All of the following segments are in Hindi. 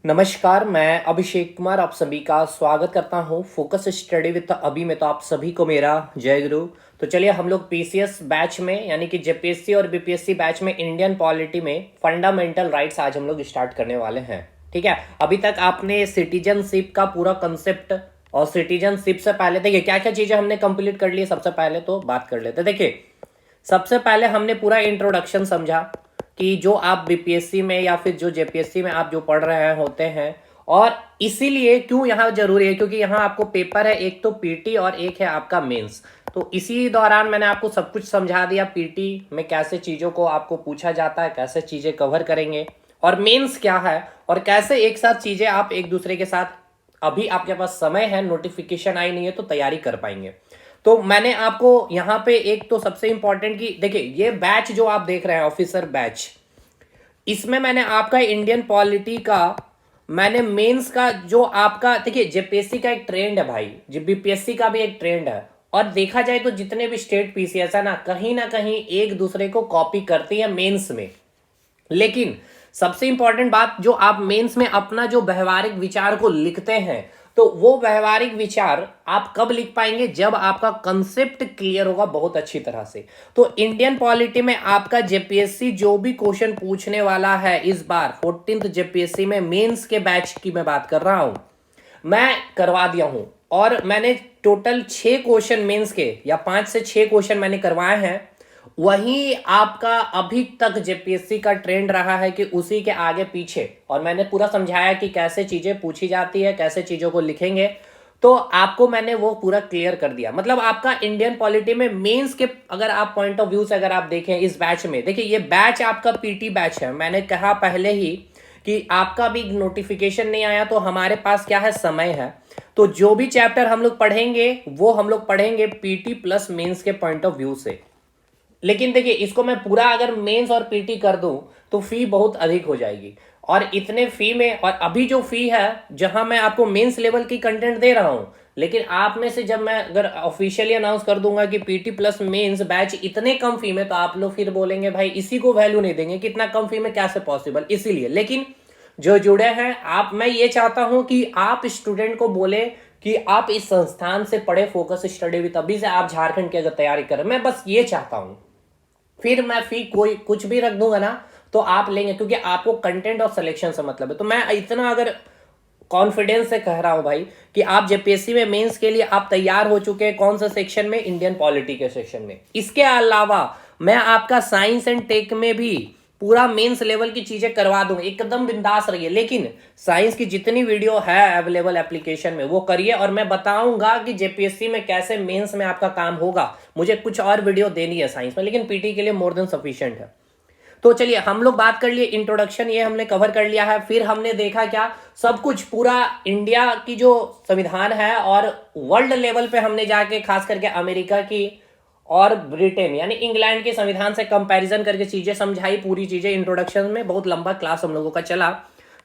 नमस्कार, मैं अभिषेक कुमार आप सभी का स्वागत करता हूं फोकस स्टडी विद अभी में। तो आप सभी को मेरा जय गुरु। तो चलिए हम लोग पीसीएस बैच में यानी कि जेपीएससी और बीपीएससी बैच में इंडियन पॉलिटी में फंडामेंटल राइट्स आज हम लोग स्टार्ट करने वाले हैं। ठीक है, अभी तक आपने सिटीजनशिप का पूरा कंसेप्ट और सिटीजनशिप से पहले देखिए क्या क्या चीजें हमने कंप्लीट कर ली। सबसे पहले तो बात कर लेते, देखिए सबसे पहले हमने पूरा इंट्रोडक्शन समझा कि जो आप बीपीएससी में या फिर जो जेपीएससी में आप जो पढ़ रहे होते हैं, और इसीलिए क्यों यहाँ जरूरी है, क्योंकि यहाँ आपको पेपर है, एक तो पीटी और एक है आपका मेंस। तो इसी दौरान मैंने आपको सब कुछ समझा दिया, पीटी में कैसे चीज़ों को आपको पूछा जाता है, कैसे चीज़ें कवर करेंगे, और मेंस क्या है, और कैसे एक साथ चीज़ें आप एक दूसरे के साथ, अभी आपके पास समय है, नोटिफिकेशन आई नहीं है तो तैयारी कर पाएंगे। तो मैंने आपको यहाँ पे एक तो सबसे इंपॉर्टेंट की देखिए ये बैच जो आप देख रहे हैं ऑफिसर बैच, इसमें मैंने आपका इंडियन पॉलिटी का, मैंने मेंस का जो आपका देखिए जेपीएससी का एक ट्रेंड है भाई, बीपीएससी का भी एक ट्रेंड है, और देखा जाए तो जितने भी स्टेट पीसीएस है ना कहीं एक दूसरे को कॉपी करती है मेंस में। लेकिन सबसे इंपॉर्टेंट बात, जो आप मेंस में अपना जो व्यवहारिक विचार को लिखते हैं, तो वो व्यवहारिक विचार आप कब लिख पाएंगे, जब आपका कंसेप्ट क्लियर होगा बहुत अच्छी तरह से। तो इंडियन पॉलिटी में आपका जेपीएससी जो भी क्वेश्चन पूछने वाला है इस बार 14th जेपीएससी में मेंस के बैच की मैं बात कर रहा हूं, मैं करवा दिया हूं। और मैंने टोटल 6 क्वेश्चन मेंस के या 5 से 6 क्वेश्चन मैंने करवाए हैं। वही आपका अभी तक जेपीएससी का ट्रेंड रहा है कि उसी के आगे पीछे, और मैंने पूरा समझाया कि कैसे चीजें पूछी जाती है, कैसे चीजों को लिखेंगे। तो आपको मैंने वो पूरा क्लियर कर दिया। मतलब आपका इंडियन पॉलिटी में मेंस के अगर आप पॉइंट ऑफ व्यू से अगर आप देखें इस बैच में, देखिए ये बैच आपका पीटी बैच है। मैंने कहा पहले ही कि आपका भी नोटिफिकेशन नहीं आया तो हमारे पास क्या है, समय है। तो जो भी चैप्टर हम लोग पढ़ेंगे वो हम लोग पढ़ेंगे पीटी प्लस मेंस के पॉइंट ऑफ व्यू से। लेकिन देखिए इसको मैं पूरा अगर मेंस और पीटी कर दूं तो फी बहुत अधिक हो जाएगी, और इतने फी में, और अभी जो फी है जहां मैं आपको मेंस लेवल की कंटेंट दे रहा हूं, लेकिन आप में से जब मैं अगर ऑफिशियली अनाउंस कर दूंगा कि पीटी प्लस मेंस बैच इतने कम फी में, तो आप लोग फिर बोलेंगे भाई इसी को वैल्यू नहीं देंगे, कितना कम फी में कैसे पॉसिबल। इसीलिए लेकिन जो जुड़े हैं आप, मैं ये चाहता हूं कि आप स्टूडेंट को बोले कि आप इस संस्थान से पढ़े, फोकस स्टडी विद अभी से आप झारखंड की अगर तैयारी करें, मैं बस ये चाहता हूं। फिर मैं फी कोई कुछ भी रख दूंगा ना तो आप लेंगे, क्योंकि आपको कंटेंट और सिलेक्शन से मतलब है। तो मैं इतना अगर कॉन्फिडेंस से कह रहा हूं भाई कि आप जेपीएससी में मेंस के लिए आप तैयार हो चुके हैं, कौन सा सेक्शन में, इंडियन पॉलिटी के सेक्शन में। इसके अलावा मैं आपका साइंस एंड टेक में भी पूरा मेंस लेवल की चीजें करवा दूंगा, एकदम बिंदास रहिए। लेकिन साइंस की जितनी वीडियो है अवेलेबल एप्लीकेशन में वो करिए, और मैं बताऊंगा कि जेपीएससी में कैसे मेंस में आपका काम होगा। मुझे कुछ और वीडियो देनी है साइंस में, लेकिन पीटी के लिए मोर देन सफिशिएंट है। तो चलिए हम लोग बात कर लिए, इंट्रोडक्शन ये हमने कवर कर लिया है। फिर हमने देखा क्या, सब कुछ पूरा इंडिया की जो संविधान है, और वर्ल्ड लेवल पे हमने जाके खास करके अमेरिका की और ब्रिटेन यानी इंग्लैंड के संविधान से कंपैरिजन करके चीजें समझाई, पूरी चीजें इंट्रोडक्शन में। बहुत लंबा क्लास हम लोगों का चला।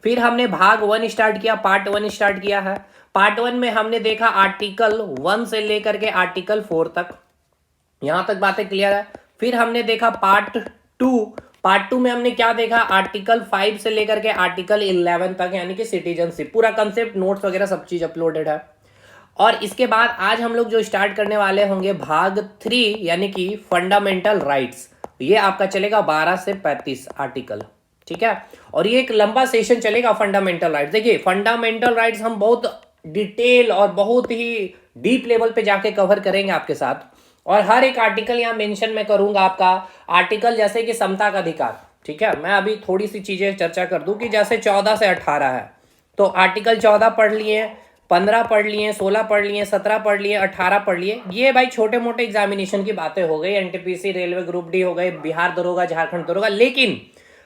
फिर हमने भाग 1 स्टार्ट किया, पार्ट 1 स्टार्ट किया है। पार्ट 1 में हमने देखा आर्टिकल 1 से लेकर के आर्टिकल 4 तक, यहां तक बातें क्लियर है। फिर हमने देखा पार्ट 2, पार्ट 2 में हमने क्या देखा, आर्टिकल 5 से लेकर के आर्टिकल 11 तक, यानी कि सिटीजनशिप, पूरा कंसेप्ट, नोट्स वगैरह सब चीज अपलोडेड है। और इसके बाद आज हम लोग जो स्टार्ट करने वाले होंगे भाग 3 यानी कि फंडामेंटल राइट्स। ये आपका चलेगा 12 से 35 आर्टिकल, ठीक है। और ये एक लंबा सेशन चलेगा फंडामेंटल राइट्स। देखिए फंडामेंटल राइट्स हम बहुत डिटेल और बहुत ही डीप लेवल पे जाके कवर करेंगे आपके साथ, और हर एक आर्टिकल यहाँ मेंशन में करूंगा। आपका आर्टिकल जैसे कि समता का अधिकार, ठीक है, मैं अभी थोड़ी सी चीजें चर्चा कर दूं कि जैसे 14 से 18 है, तो आर्टिकल 14 पढ़ लिए, 15 पढ़ लिए, 16 पढ़ लिए, 17 पढ़ लिए, 18 पढ़ लिए। ये भाई छोटे मोटे एग्जामिनेशन की बातें हो गई, एनटीपीसी, रेलवे ग्रुप डी हो गए, बिहार दरोगा, झारखंड दरोगा। लेकिन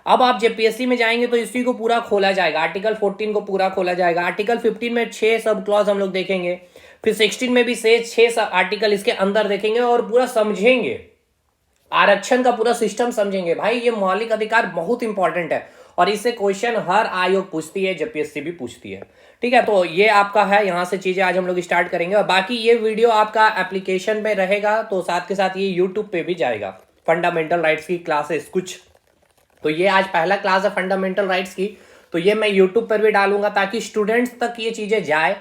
अब आप जेपीएससी में जाएंगे तो इसी को पूरा खोला जाएगा, आर्टिकल 14 को पूरा खोला जाएगा। आर्टिकल 15 में 6 सब क्लॉज हम लोग देखेंगे, फिर 16 में भी से 6 आर्टिकल इसके अंदर देखेंगे और पूरा समझेंगे, आरक्षण का पूरा सिस्टम समझेंगे। भाई ये मौलिक अधिकार बहुत इंपॉर्टेंट है, और इससे क्वेश्चन हर आयोग पूछती है, जेपीएससी भी पूछती है, ठीक है। तो ये आपका है, यहां से चीजें आज हम लोग स्टार्ट करेंगे। और बाकी ये वीडियो आपका एप्लीकेशन में रहेगा, तो साथ के साथ ये यूट्यूब पे भी जाएगा, फंडामेंटल राइट्स की क्लासेस कुछ। तो ये आज पहला क्लास है फंडामेंटल राइट्स की। तो ये मैं यूट्यूब पर भी डालूंगा ताकि स्टूडेंट्स तक ये चीजें जाए,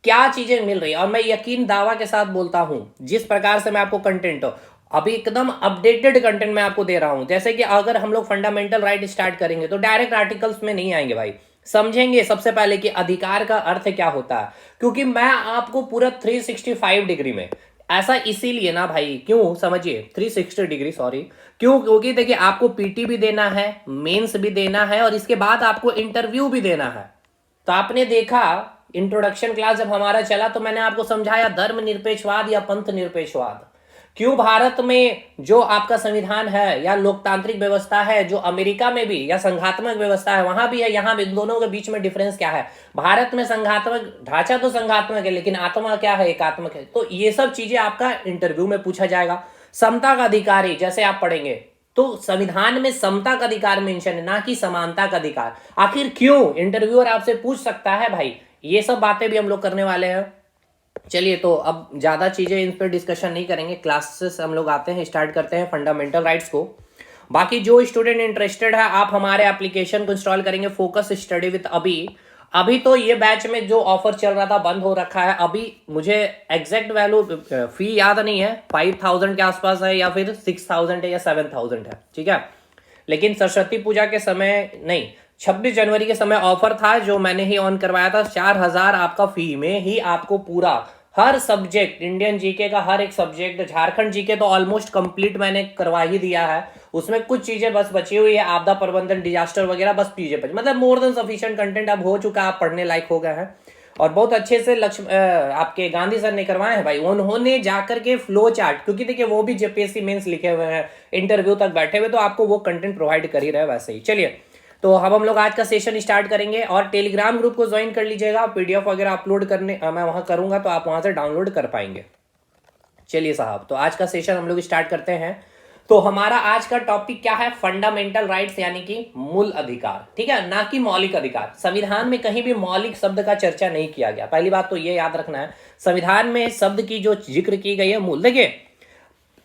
क्या चीजें मिल रही है। और मैं यकीन दावा के साथ बोलता हूं, जिस प्रकार से मैं आपको कंटेंट हो अभी एकदम अपडेटेड कंटेंट मैं आपको दे रहा हूं, जैसे कि अगर हम लोग फंडामेंटल राइट स्टार्ट करेंगे तो डायरेक्ट आर्टिकल्स में नहीं आएंगे भाई, समझेंगे सबसे पहले कि अधिकार का अर्थ क्या होता है। क्योंकि मैं आपको पूरा 365 डिग्री में, ऐसा इसीलिए ना भाई, क्यों समझिए 360 डिग्री, सॉरी, क्यों, क्योंकि देखिए आपको पीटी भी देना है, मेंस भी देना है, और इसके बाद आपको इंटरव्यू भी देना है। तो आपने देखा इंट्रोडक्शन क्लास जब हमारा चला तो मैंने आपको समझाया धर्म निरपेक्षवाद या पंथ निरपेक्षवाद। क्यों भारत में जो आपका संविधान है या लोकतांत्रिक व्यवस्था है, जो अमेरिका में भी या संघात्मक व्यवस्था है वहां भी है, यहां भी, दोनों के बीच में डिफरेंस क्या है। भारत में संघात्मक ढांचा तो संघात्मक है, लेकिन आत्मा क्या है, एकात्मक है। तो ये सब चीजें आपका इंटरव्यू में पूछा जाएगा। समता का अधिकारी जैसे आप पढ़ेंगे तो संविधान में समता का अधिकार मेंशन है, ना कि समानता का अधिकार। आखिर क्यों, इंटरव्यूअर आपसे पूछ सकता है भाई। ये सब बातें भी हम लोग करने वाले हैं। चलिए, तो अब ज्यादा चीजें इन पर डिस्कशन नहीं करेंगे, क्लासेस हम लोग आते हैं, स्टार्ट करते हैं फंडामेंटल राइट्स को। बाकी जो स्टूडेंट इंटरेस्टेड है, आप हमारे एप्लीकेशन को इंस्टॉल करेंगे, फोकस स्टडी विद अभी। अभी तो ये बैच में जो ऑफर चल रहा था बंद हो रखा है। अभी मुझे एग्जैक्ट वैल्यू फी याद नहीं है, 5000 के आसपास है या फिर 6000 है या 7000 है, ठीक है। लेकिन सरस्वती पूजा के समय नहीं, 26 जनवरी के समय ऑफर था जो मैंने ही ऑन करवाया था। 4000 आपका फी में ही आपको पूरा हर सब्जेक्ट, इंडियन जीके का हर एक सब्जेक्ट, झारखंड जीके तो ऑलमोस्ट कंप्लीट मैंने करवा ही दिया है, उसमें कुछ चीजें बस बची हुई है, आपदा प्रबंधन, डिजास्टर वगैरह बस चीजें बची, मतलब मोर देन सफिशिएंट कंटेंट अब हो चुका है, आप पढ़ने लायक हो गए हैं। और बहुत अच्छे से लक्ष्य आपके गांधी सर ने करवाए हैं भाई, उन्होंने जाकर के फ्लो चार्ट, क्योंकि देखिए वो भी जेपीएससी मेंस लिखे हुए हैं, इंटरव्यू तक बैठे हुए, तो आपको वो कंटेंट प्रोवाइड कर ही रहे वैसे ही। चलिए, तो अब हम लोग आज का सेशन स्टार्ट करेंगे, और टेलीग्राम ग्रुप को ज्वाइन कर लीजिएगा, पीडीएफ वगैरह अपलोड करने मैं वहां करूंगा तो आप वहां से डाउनलोड कर पाएंगे। चलिए साहब, तो आज का सेशन हम लोग स्टार्ट करते हैं। तो हमारा आज का टॉपिक क्या है, फंडामेंटल राइट्स यानी कि मूल अधिकार, ठीक है, ना कि मौलिक अधिकार। संविधान में कहीं भी मौलिक शब्द का चर्चा नहीं किया गया, पहली बात तो ये याद रखना है। संविधान में शब्द की जो जिक्र की गई है मूल, देखिए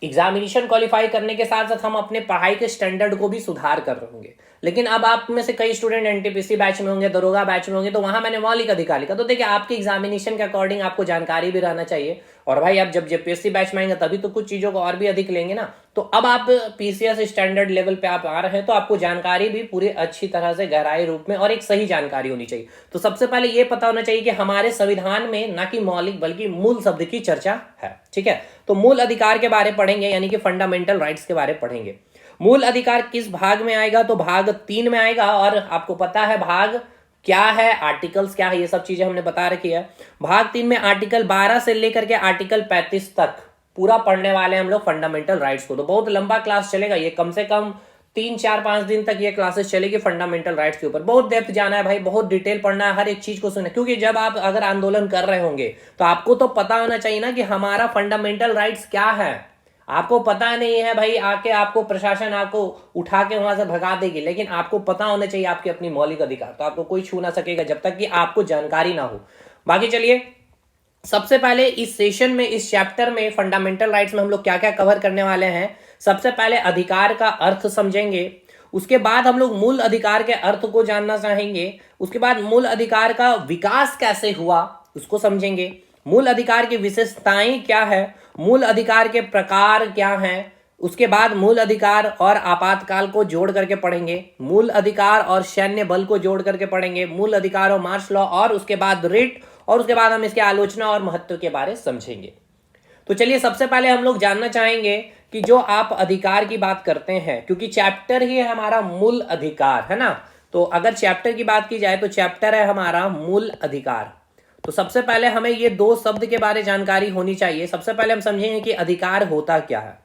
एग्जामिनेशन क्वालिफाई करने के साथ साथ हम अपने पढ़ाई के स्टैंडर्ड को भी सुधार कर रहे होंगे। लेकिन अब आप में से कई स्टूडेंट एनटीपीसी बैच में होंगे, दरोगा बैच में होंगे, तो वहां मैंने मौलिक अधिकार लिखा। तो देखिए आपके एग्जामिनेशन के अकॉर्डिंग आपको जानकारी भी रहना चाहिए। और भाई आप जब जेपीएससी बैच में आएंगे तभी तो कुछ चीजों को और भी अधिक लेंगे ना। तो अब आप पीसीएस स्टैंडर्ड लेवल पे आप आ रहे हैं, तो आपको जानकारी भी पूरी अच्छी तरह से गहराई रूप में और एक सही जानकारी होनी चाहिए। तो सबसे पहले ये पता होना चाहिए कि हमारे संविधान में ना कि मौलिक बल्कि मूल शब्द की चर्चा है, ठीक है। तो मूल अधिकार के बारे पढ़ेंगे, यानी कि फंडामेंटल राइट्स के बारे पढ़ेंगे। मूल अधिकार किस भाग में आएगा, तो भाग 3 में आएगा। और आपको पता है भाग क्या है, आर्टिकल्स क्या है, ये सब चीजें हमने बता रखी है। भाग 3 में आर्टिकल 12 से लेकर के आर्टिकल 35 तक पूरा पढ़ने वाले हम लोग फंडामेंटल राइट्स को। तो बहुत लंबा क्लास चलेगा ये, कम से कम 3-4-5 दिन तक ये क्लासेस चलेगी फंडामेंटल राइट्स के ऊपर। बहुत डेप्थ जाना है भाई, बहुत डिटेल पढ़ना है, हर एक चीज को सुनना, क्योंकि जब आप अगर आंदोलन कर रहे होंगे तो आपको तो पता होना चाहिए ना कि हमारा फंडामेंटल राइट्स क्या है। आपको पता नहीं है भाई, आके आपको प्रशासन आपको उठा के वहां से भगा देगी, लेकिन आपको पता होना चाहिए आपके अपनी मौलिक अधिकार। तो आपको कोई छू ना सकेगा जब तक कि आपको जानकारी ना हो। बाकी चलिए, सबसे पहले इस सेशन में, इस चैप्टर में फंडामेंटल राइट्स में हम लोग क्या क्या कवर करने वाले हैं। सबसे पहले अधिकार का अर्थ समझेंगे, उसके बाद हम लोग मूल अधिकार के अर्थ को जानना चाहेंगे, उसके बाद मूल अधिकार का विकास कैसे हुआ उसको समझेंगे, मूल अधिकार की विशेषताएं क्या है, मूल अधिकार के प्रकार क्या हैं, उसके बाद मूल अधिकार और आपातकाल को जोड़ करके पढ़ेंगे, मूल अधिकार और सैन्य बल को जोड़ करके पढ़ेंगे, मूल अधिकार और मार्शल लॉ, और उसके बाद रिट, और उसके बाद हम इसके आलोचना और महत्व के बारे समझेंगे। तो चलिए, सबसे पहले हम लोग जानना चाहेंगे कि जो आप अधिकार की बात करते हैं, क्योंकि चैप्टर ही है हमारा मूल अधिकार, है ना। तो अगर चैप्टर की बात की जाए तो चैप्टर है हमारा मूल अधिकार। तो सबसे पहले हमें ये 2 शब्द के बारे जानकारी होनी चाहिए। सबसे पहले हम समझेंगे कि अधिकार होता क्या है।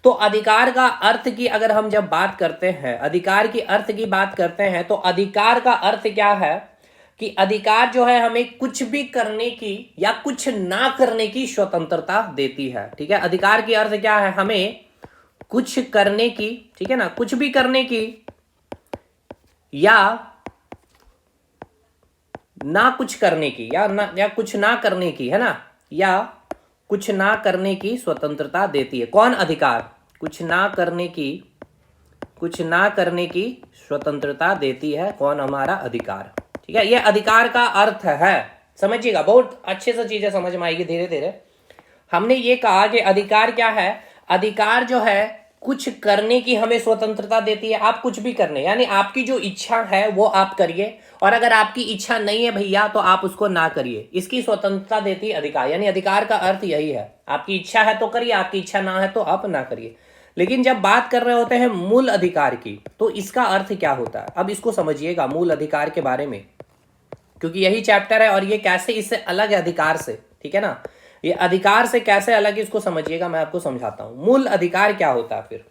तो अधिकार का अर्थ की अगर हम जब बात करते हैं, अधिकार की अर्थ की बात करते हैं, तो अधिकार का अर्थ क्या है कि अधिकार जो है हमें कुछ भी करने की या कुछ ना करने की स्वतंत्रता देती है, ठीक है। अधिकार की अर्थ क्या है, हमें कुछ करने की, ठीक है ना, कुछ भी करने की या ना कुछ करने की, या कुछ ना करने की, है ना, या कुछ ना करने की स्वतंत्रता देती है। कौन अधिकार, कुछ ना करने की, कुछ ना करने की स्वतंत्रता देती है कौन? हमारा अधिकार। ठीक है, ये अधिकार का अर्थ है, समझिएगा, बहुत अच्छे से चीजें समझ में आएगी धीरे धीरे। हमने ये कहा कि अधिकार क्या है? अधिकार जो है कुछ करने की हमें स्वतंत्रता देती है, आप कुछ भी करने, यानी आपकी जो इच्छा है वो आप करिए, और अगर आपकी इच्छा नहीं है भैया तो आप उसको ना करिए, इसकी स्वतंत्रता देती है अधिकार। यानी अधिकार का अर्थ यही है, आपकी इच्छा है तो करिए, आपकी इच्छा ना है तो आप ना करिए। लेकिन जब बात कर रहे होते हैं मूल अधिकार की, तो इसका अर्थ क्या होता है? अब इसको समझिएगा मूल अधिकार के बारे में, क्योंकि यही चैप्टर है और ये कैसे इससे अलग है अधिकार से। ठीक है ना, ये अधिकार से कैसे अलग है इसको समझिएगा, मैं आपको समझाता हूं मूल अधिकार क्या होता है। फिर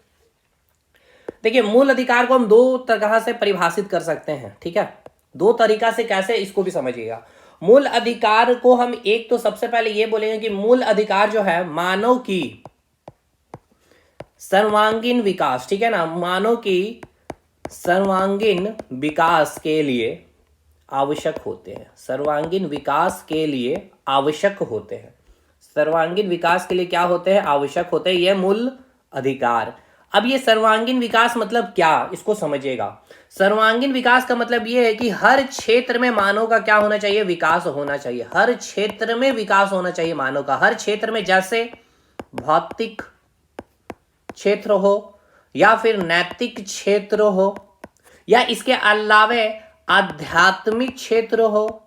देखिए, मूल अधिकार को हम दो तरह से परिभाषित कर सकते हैं। ठीक है, दो तरीका से कैसे, इसको भी समझिएगा। मूल अधिकार को हम एक तो सबसे पहले ये बोलेंगे कि मूल अधिकार जो है मानव की सर्वांगीण विकास, ठीक है ना, मानव की सर्वांगीण विकास के लिए आवश्यक होते हैं। सर्वांगीण विकास के लिए आवश्यक होते हैं। सर्वांगीण विकास के लिए क्या होते हैं? आवश्यक होते हैं, ये मूल अधिकार। अब ये सर्वांगीण विकास मतलब क्या, इसको समझिएगा। सर्वांगीण विकास का मतलब ये है कि हर क्षेत्र में मानव का क्या होना चाहिए? विकास होना चाहिए। हर क्षेत्र में विकास होना चाहिए मानव का, हर क्षेत्र में, जैसे भौतिक क्षेत्र हो या फिर नैतिक क्षेत्र हो, या इसके अलावे आध्यात्मिक क्षेत्र हो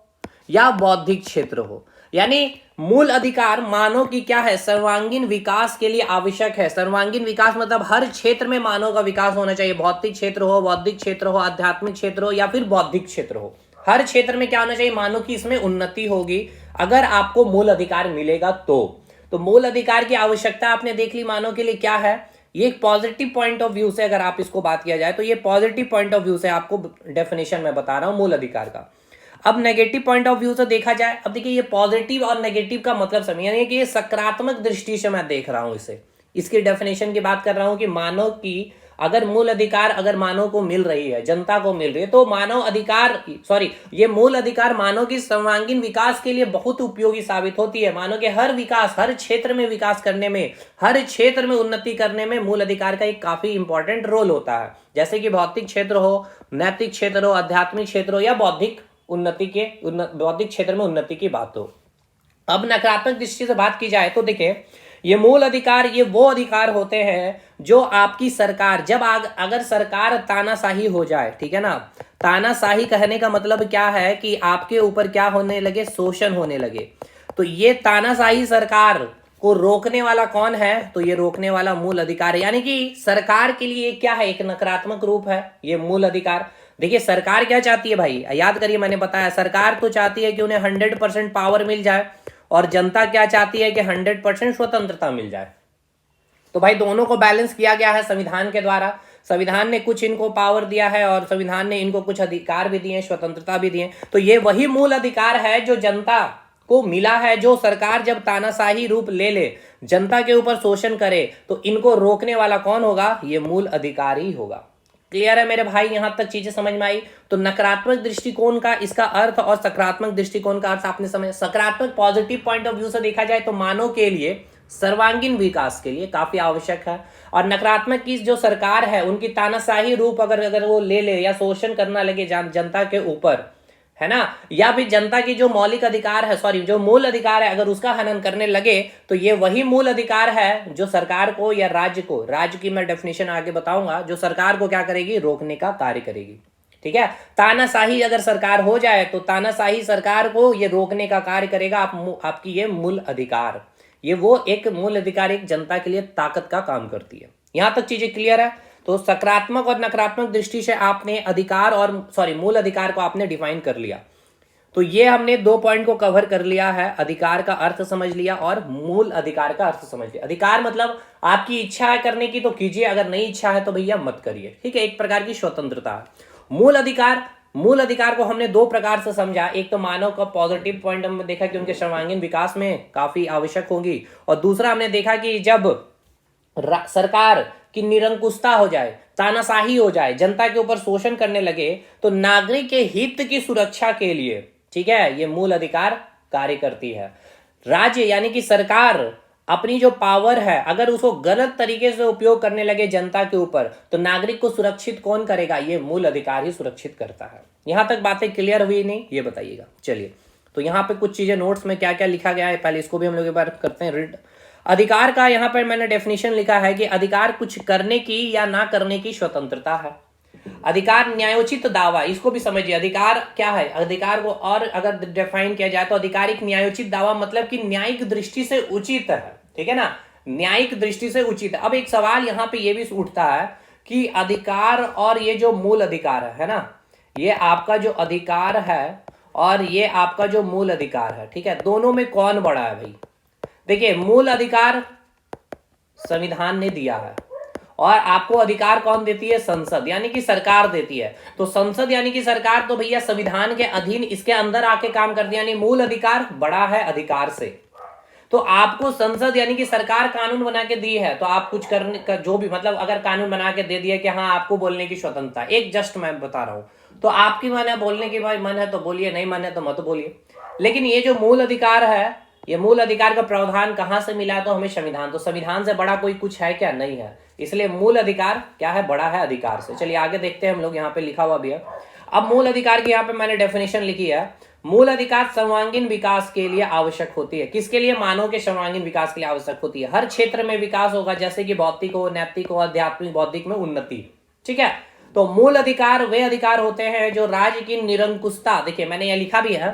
या बौद्धिक क्षेत्र हो। यानी मूल अधिकार मानव की क्या है? सर्वांगीण विकास के लिए आवश्यक है। सर्वांगीण विकास मतलब हर क्षेत्र में मानव का विकास होना चाहिए, भौतिक क्षेत्र हो, बौद्धिक क्षेत्र हो, आध्यात्मिक क्षेत्र हो या फिर बौद्धिक क्षेत्र हो। हर क्षेत्र में क्या होना चाहिए? मानव की इसमें उन्नति होगी अगर आपको मूल अधिकार मिलेगा तो मूल अधिकार की आवश्यकता आपने देख ली मानव के लिए क्या है। ये एक पॉजिटिव पॉइंट ऑफ व्यू से अगर आप इसको बात किया जाए तो ये पॉजिटिव पॉइंट ऑफ व्यू से आपको डेफिनेशन में बता रहा हूं मूल अधिकार का। अब नेगेटिव पॉइंट ऑफ व्यू से देखा जाए, अब देखिए ये पॉजिटिव और नेगेटिव का मतलब समझिए कि ये सकारात्मक दृष्टि से मैं देख रहा हूं इसे, इसकी डेफिनेशन की बात कर रहा हूं कि मानव की अगर मूल अधिकार अगर मानव को मिल रही है, जनता को मिल रही है, तो मानव अधिकार ये मूल अधिकार मानव की सर्वांगीण विकास के लिए बहुत उपयोगी साबित होती है। मानव के हर विकास, हर क्षेत्र में विकास करने में, हर क्षेत्र में उन्नति करने में मूल अधिकार का एक काफी इंपॉर्टेंट रोल होता है। जैसे कि भौतिक क्षेत्र हो, नैतिक क्षेत्र हो, आध्यात्मिक क्षेत्र हो या बौद्धिक क्षेत्र में उन्नति की बात हो। अब नकारात्मक दृष्टि से बात की जाए तो देखिए, ये मूल अधिकार ये वो अधिकार होते हैं जो आपकी सरकार, जब अगर सरकार तानाशाही हो जाए, ठीक है ना, तानाशाही कहने का मतलब क्या है कि आपके ऊपर क्या होने लगे? शोषण होने लगे। तो ये तानाशाही सरकार को रोकने वाला कौन है? तो ये रोकने वाला मूल अधिकार है। यानी कि सरकार के लिए क्या है? एक नकारात्मक रूप है ये मूल अधिकार। देखिए सरकार क्या चाहती है भाई, याद करिए मैंने बताया, सरकार तो चाहती है कि उन्हें 100% पावर मिल जाए, और जनता क्या चाहती है कि 100% स्वतंत्रता मिल जाए। तो भाई दोनों को बैलेंस किया गया है संविधान के द्वारा। संविधान ने कुछ इनको पावर दिया है और संविधान ने इनको कुछ अधिकार भी दिए, स्वतंत्रता भी दिए। तो ये वही मूल अधिकार है जो जनता को मिला है। जो सरकार जब तानाशाही रूप ले ले, जनता के ऊपर शोषण करे, तो इनको रोकने वाला कौन होगा? ये मूल अधिकार ही होगा। क्लियर है मेरे भाई? यहां तक चीजें समझ में आई? तो नकारात्मक दृष्टिकोण का इसका अर्थ और सकारात्मक दृष्टिकोण का अर्थ आपने समझ। सकारात्मक पॉजिटिव पॉइंट ऑफ व्यू से देखा जाए तो मानव के लिए सर्वांगीण विकास के लिए काफी आवश्यक है, और नकारात्मक की जो सरकार है उनकी तानाशाही रूप अगर वो ले ले या शोषण करना लगे जनता के ऊपर, है ना, या फिर जनता की जो मौलिक अधिकार है, जो मूल अधिकार है, अगर उसका हनन करने लगे, तो ये वही मूल अधिकार है जो सरकार को या राज्य की मैं डेफिनेशन आगे बताऊंगा, जो सरकार को क्या करेगी? रोकने का कार्य करेगी। ठीक है, तानाशाही अगर सरकार हो जाए तो तानाशाही सरकार को ये रोकने का कार्य करेगा। आपकी ये मूल अधिकार, ये वो एक मूल अधिकार एक जनता के लिए ताकत का काम करती है। यहां तक चीजें क्लियर है? तो सकारात्मक और नकारात्मक दृष्टि से आपने अधिकार और मूल अधिकार को आपने डिफाइन कर लिया। तो ये हमने 2 पॉइंट को कवर कर लिया है, अधिकार का अर्थ समझ लिया और मूल अधिकार का अर्थ समझ लिया। अधिकार मतलब आपकी इच्छा है करने की तो कीजिए, अगर नहीं इच्छा है तो भैया मत करिए। ठीक है, एक प्रकार की स्वतंत्रता है। मूल अधिकार को हमने 2 प्रकार से समझा। एक तो मानव का पॉजिटिव पॉइंट हमने देखा कि उनके सर्वांगीण विकास में काफी आवश्यक होगी, और दूसरा हमने देखा कि जब सरकार की निरंकुशता हो जाए, तानाशाही हो जाए, जनता के ऊपर शोषण करने लगे, तो नागरिक के हित की सुरक्षा के लिए, ठीक है, ये मूल अधिकार कार्य करती है। राज्य यानी कि सरकार अपनी जो पावर है अगर उसको गलत तरीके से उपयोग करने लगे जनता के ऊपर, तो नागरिक को सुरक्षित कौन करेगा? ये मूल अधिकार ही सुरक्षित करता है। यहां तक बातें क्लियर हुई नहीं, ये बताइएगा। चलिए, तो यहाँ पे कुछ चीजें नोट्स में क्या क्या लिखा गया है, पहले इसको भी हम लोग एक बार करते हैं रीड। अधिकार का यहाँ पर मैंने डेफिनेशन लिखा है कि अधिकार कुछ करने की या ना करने की स्वतंत्रता है। अधिकार न्यायोचित दावा, इसको भी समझिए। अधिकार क्या है? अधिकार को और अगर डिफाइन किया जाए तो अधिकार एक न्यायोचित दावा, मतलब कि न्यायिक दृष्टि से उचित है, ठीक है ना, न्यायिक दृष्टि से उचित है। अब एक सवाल यहाँ पे ये भी उठता है कि अधिकार और ये जो मूल अधिकार है ना, ये आपका जो अधिकार है और ये आपका जो मूल अधिकार है, ठीक है, दोनों में कौन बड़ा है भाई? देखिए, मूल अधिकार संविधान ने दिया है और आपको अधिकार कौन देती है? संसद यानी कि सरकार देती है। तो संसद यानी कि सरकार तो भैया संविधान के अधीन इसके अंदर आके काम करती है, यानी मूल अधिकार बड़ा है अधिकार से। तो आपको संसद यानी कि सरकार कानून बना के दी है, तो आप कुछ करने का जो भी, मतलब अगर कानून बना के दे दिया कि हाँ आपको बोलने की स्वतंत्रता, एक जस्ट मैं बता रहा हूं, तो आपकी मन है बोलने की, भाई मन है तो बोलिए, नहीं मन है तो मत बोलिए। लेकिन ये जो मूल अधिकार है, ये मूल अधिकार का प्रावधान कहां से मिला? तो हमें संविधान। तो संविधान से बड़ा कोई कुछ है क्या? नहीं है। इसलिए मूल अधिकार क्या है? बड़ा है अधिकार से। चलिए आगे देखते हैं हम लोग, यहाँ पे लिखा हुआ भी है। अब मूल अधिकार की यहाँ पे मैंने डेफिनेशन लिखी है। मूल अधिकार सर्वांगीण विकास के लिए आवश्यक होती है। किसके लिए? मानव के सर्वांगीण विकास के लिए आवश्यक होती है। हर क्षेत्र में विकास होगा, जैसे कि भौतिक हो, नैतिक हो, आध्यात्मिक, बौद्धिक में उन्नति, ठीक है। तो मूल अधिकार वे अधिकार होते हैं जो राज्य की निरंकुशता, देखिए मैंने यह लिखा भी है,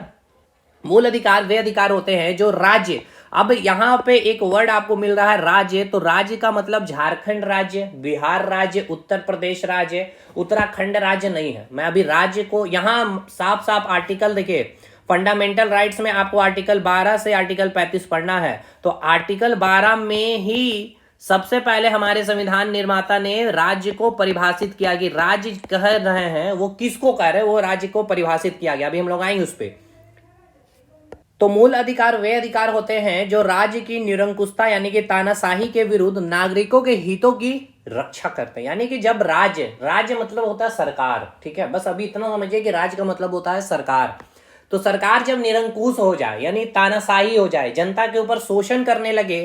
मूल अधिकार वे अधिकार होते हैं जो राज्य, अब यहां पे एक वर्ड आपको मिल रहा है राज्य, तो राज्य का मतलब झारखंड राज्य, बिहार राज्य, उत्तर प्रदेश राज्य, उत्तराखंड राज्य नहीं है। मैं अभी राज्य को यहां साफ साफ आर्टिकल देखिए, फंडामेंटल राइट्स में आपको आर्टिकल 12 से आर्टिकल 35 पढ़ना है। तो आर्टिकल 12 में ही सबसे पहले हमारे संविधान निर्माता ने राज्य को परिभाषित किया कि राज्य कह रहे हैं वो किसको कह रहे हैं, वो राज्य को परिभाषित किया गया। अभी हम लोग आएंगे उस पर। तो मूल अधिकार वे अधिकार होते हैं जो राज्य की निरंकुशता यानी कि तानाशाही के विरुद्ध नागरिकों के हितों की रक्षा करते हैं। यानी कि जब राज्य मतलब होता है सरकार, ठीक है, बस अभी इतना समझिए कि राज्य का मतलब होता है सरकार। तो सरकार जब निरंकुश हो जाए यानी तानाशाही हो जाए, जनता के ऊपर शोषण करने लगे,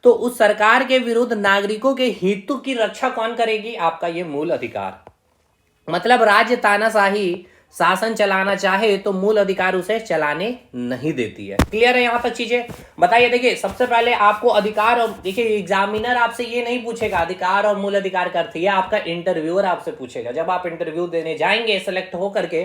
तो उस सरकार के विरुद्ध नागरिकों के हितों की रक्षा कौन करेगी? आपका ये मूल अधिकार। मतलब राज्य तानाशाही शासन चलाना चाहे तो मूल अधिकार उसे चलाने नहीं देती है। क्लियर है यहां तक चीजें? बताइए। देखिए, सबसे पहले आपको अधिकार, और देखिए एग्जामिनर आपसे ये नहीं पूछेगा अधिकार और मूल अधिकार का अर्थ, ये आपका इंटरव्यूअर आपसे पूछेगा। जब आप इंटरव्यू देने जाएंगे सेलेक्ट हो करके,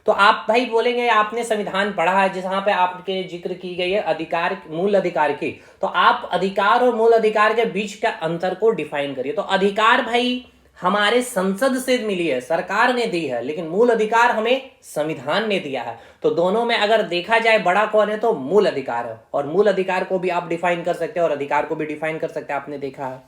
तो आप भाई बोलेंगे आपने संविधान पढ़ा है जहां पे आपके जिक्र की गई है अधिकार, मूल अधिकार की, तो आप अधिकार और मूल अधिकार के बीच का अंतर को डिफाइन करिए। तो अधिकार भाई हमारे संसद से मिली है, सरकार ने दी है, लेकिन मूल अधिकार हमें संविधान ने दिया है। तो दोनों में अगर देखा जाए बड़ा कौन है, तो मूल अधिकार है। और मूल अधिकार को भी आप डिफाइन कर सकते हैं और अधिकार को भी डिफाइन कर सकते हैं, आपने देखा है।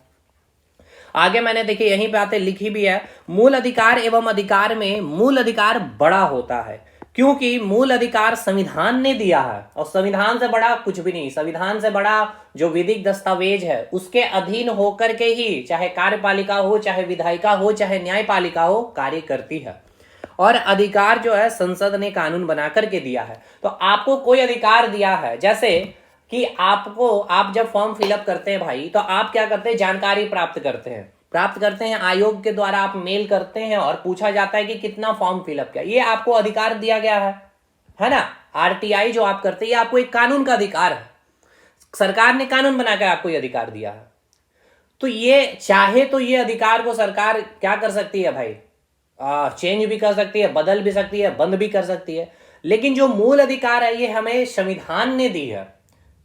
आगे मैंने देखिए यहीं पे आते लिखी भी है, मूल अधिकार एवं अधिकार में मूल अधिकार बड़ा होता है क्योंकि मूल अधिकार संविधान ने दिया है और संविधान से बड़ा कुछ भी नहीं। संविधान से बड़ा जो विधिक दस्तावेज है उसके अधीन होकर के ही चाहे कार्यपालिका हो, चाहे विधायिका हो, चाहे न्यायपालिका हो, कार्य करती है। और अधिकार जो है संसद ने कानून बना करके दिया है। तो आपको कोई अधिकार दिया है, जैसे कि आप जब फॉर्म फिलअप करते हैं भाई, तो आप क्या करते हैं? जानकारी प्राप्त करते हैं आयोग के द्वारा, आप मेल करते हैं और पूछा जाता है कि कितना फॉर्म फिलअप किया। ये आपको अधिकार दिया गया है ना। आरटीआई जो आप करते हैं, ये आपको एक कानून का अधिकार है, सरकार ने कानून बनाकर आपको ये अधिकार दिया है। तो ये चाहे तो ये अधिकार को सरकार क्या कर सकती है भाई? चेंज भी कर सकती है, बदल भी सकती है, बंद भी कर सकती है। लेकिन जो मूल अधिकार है ये हमें संविधान ने दी है।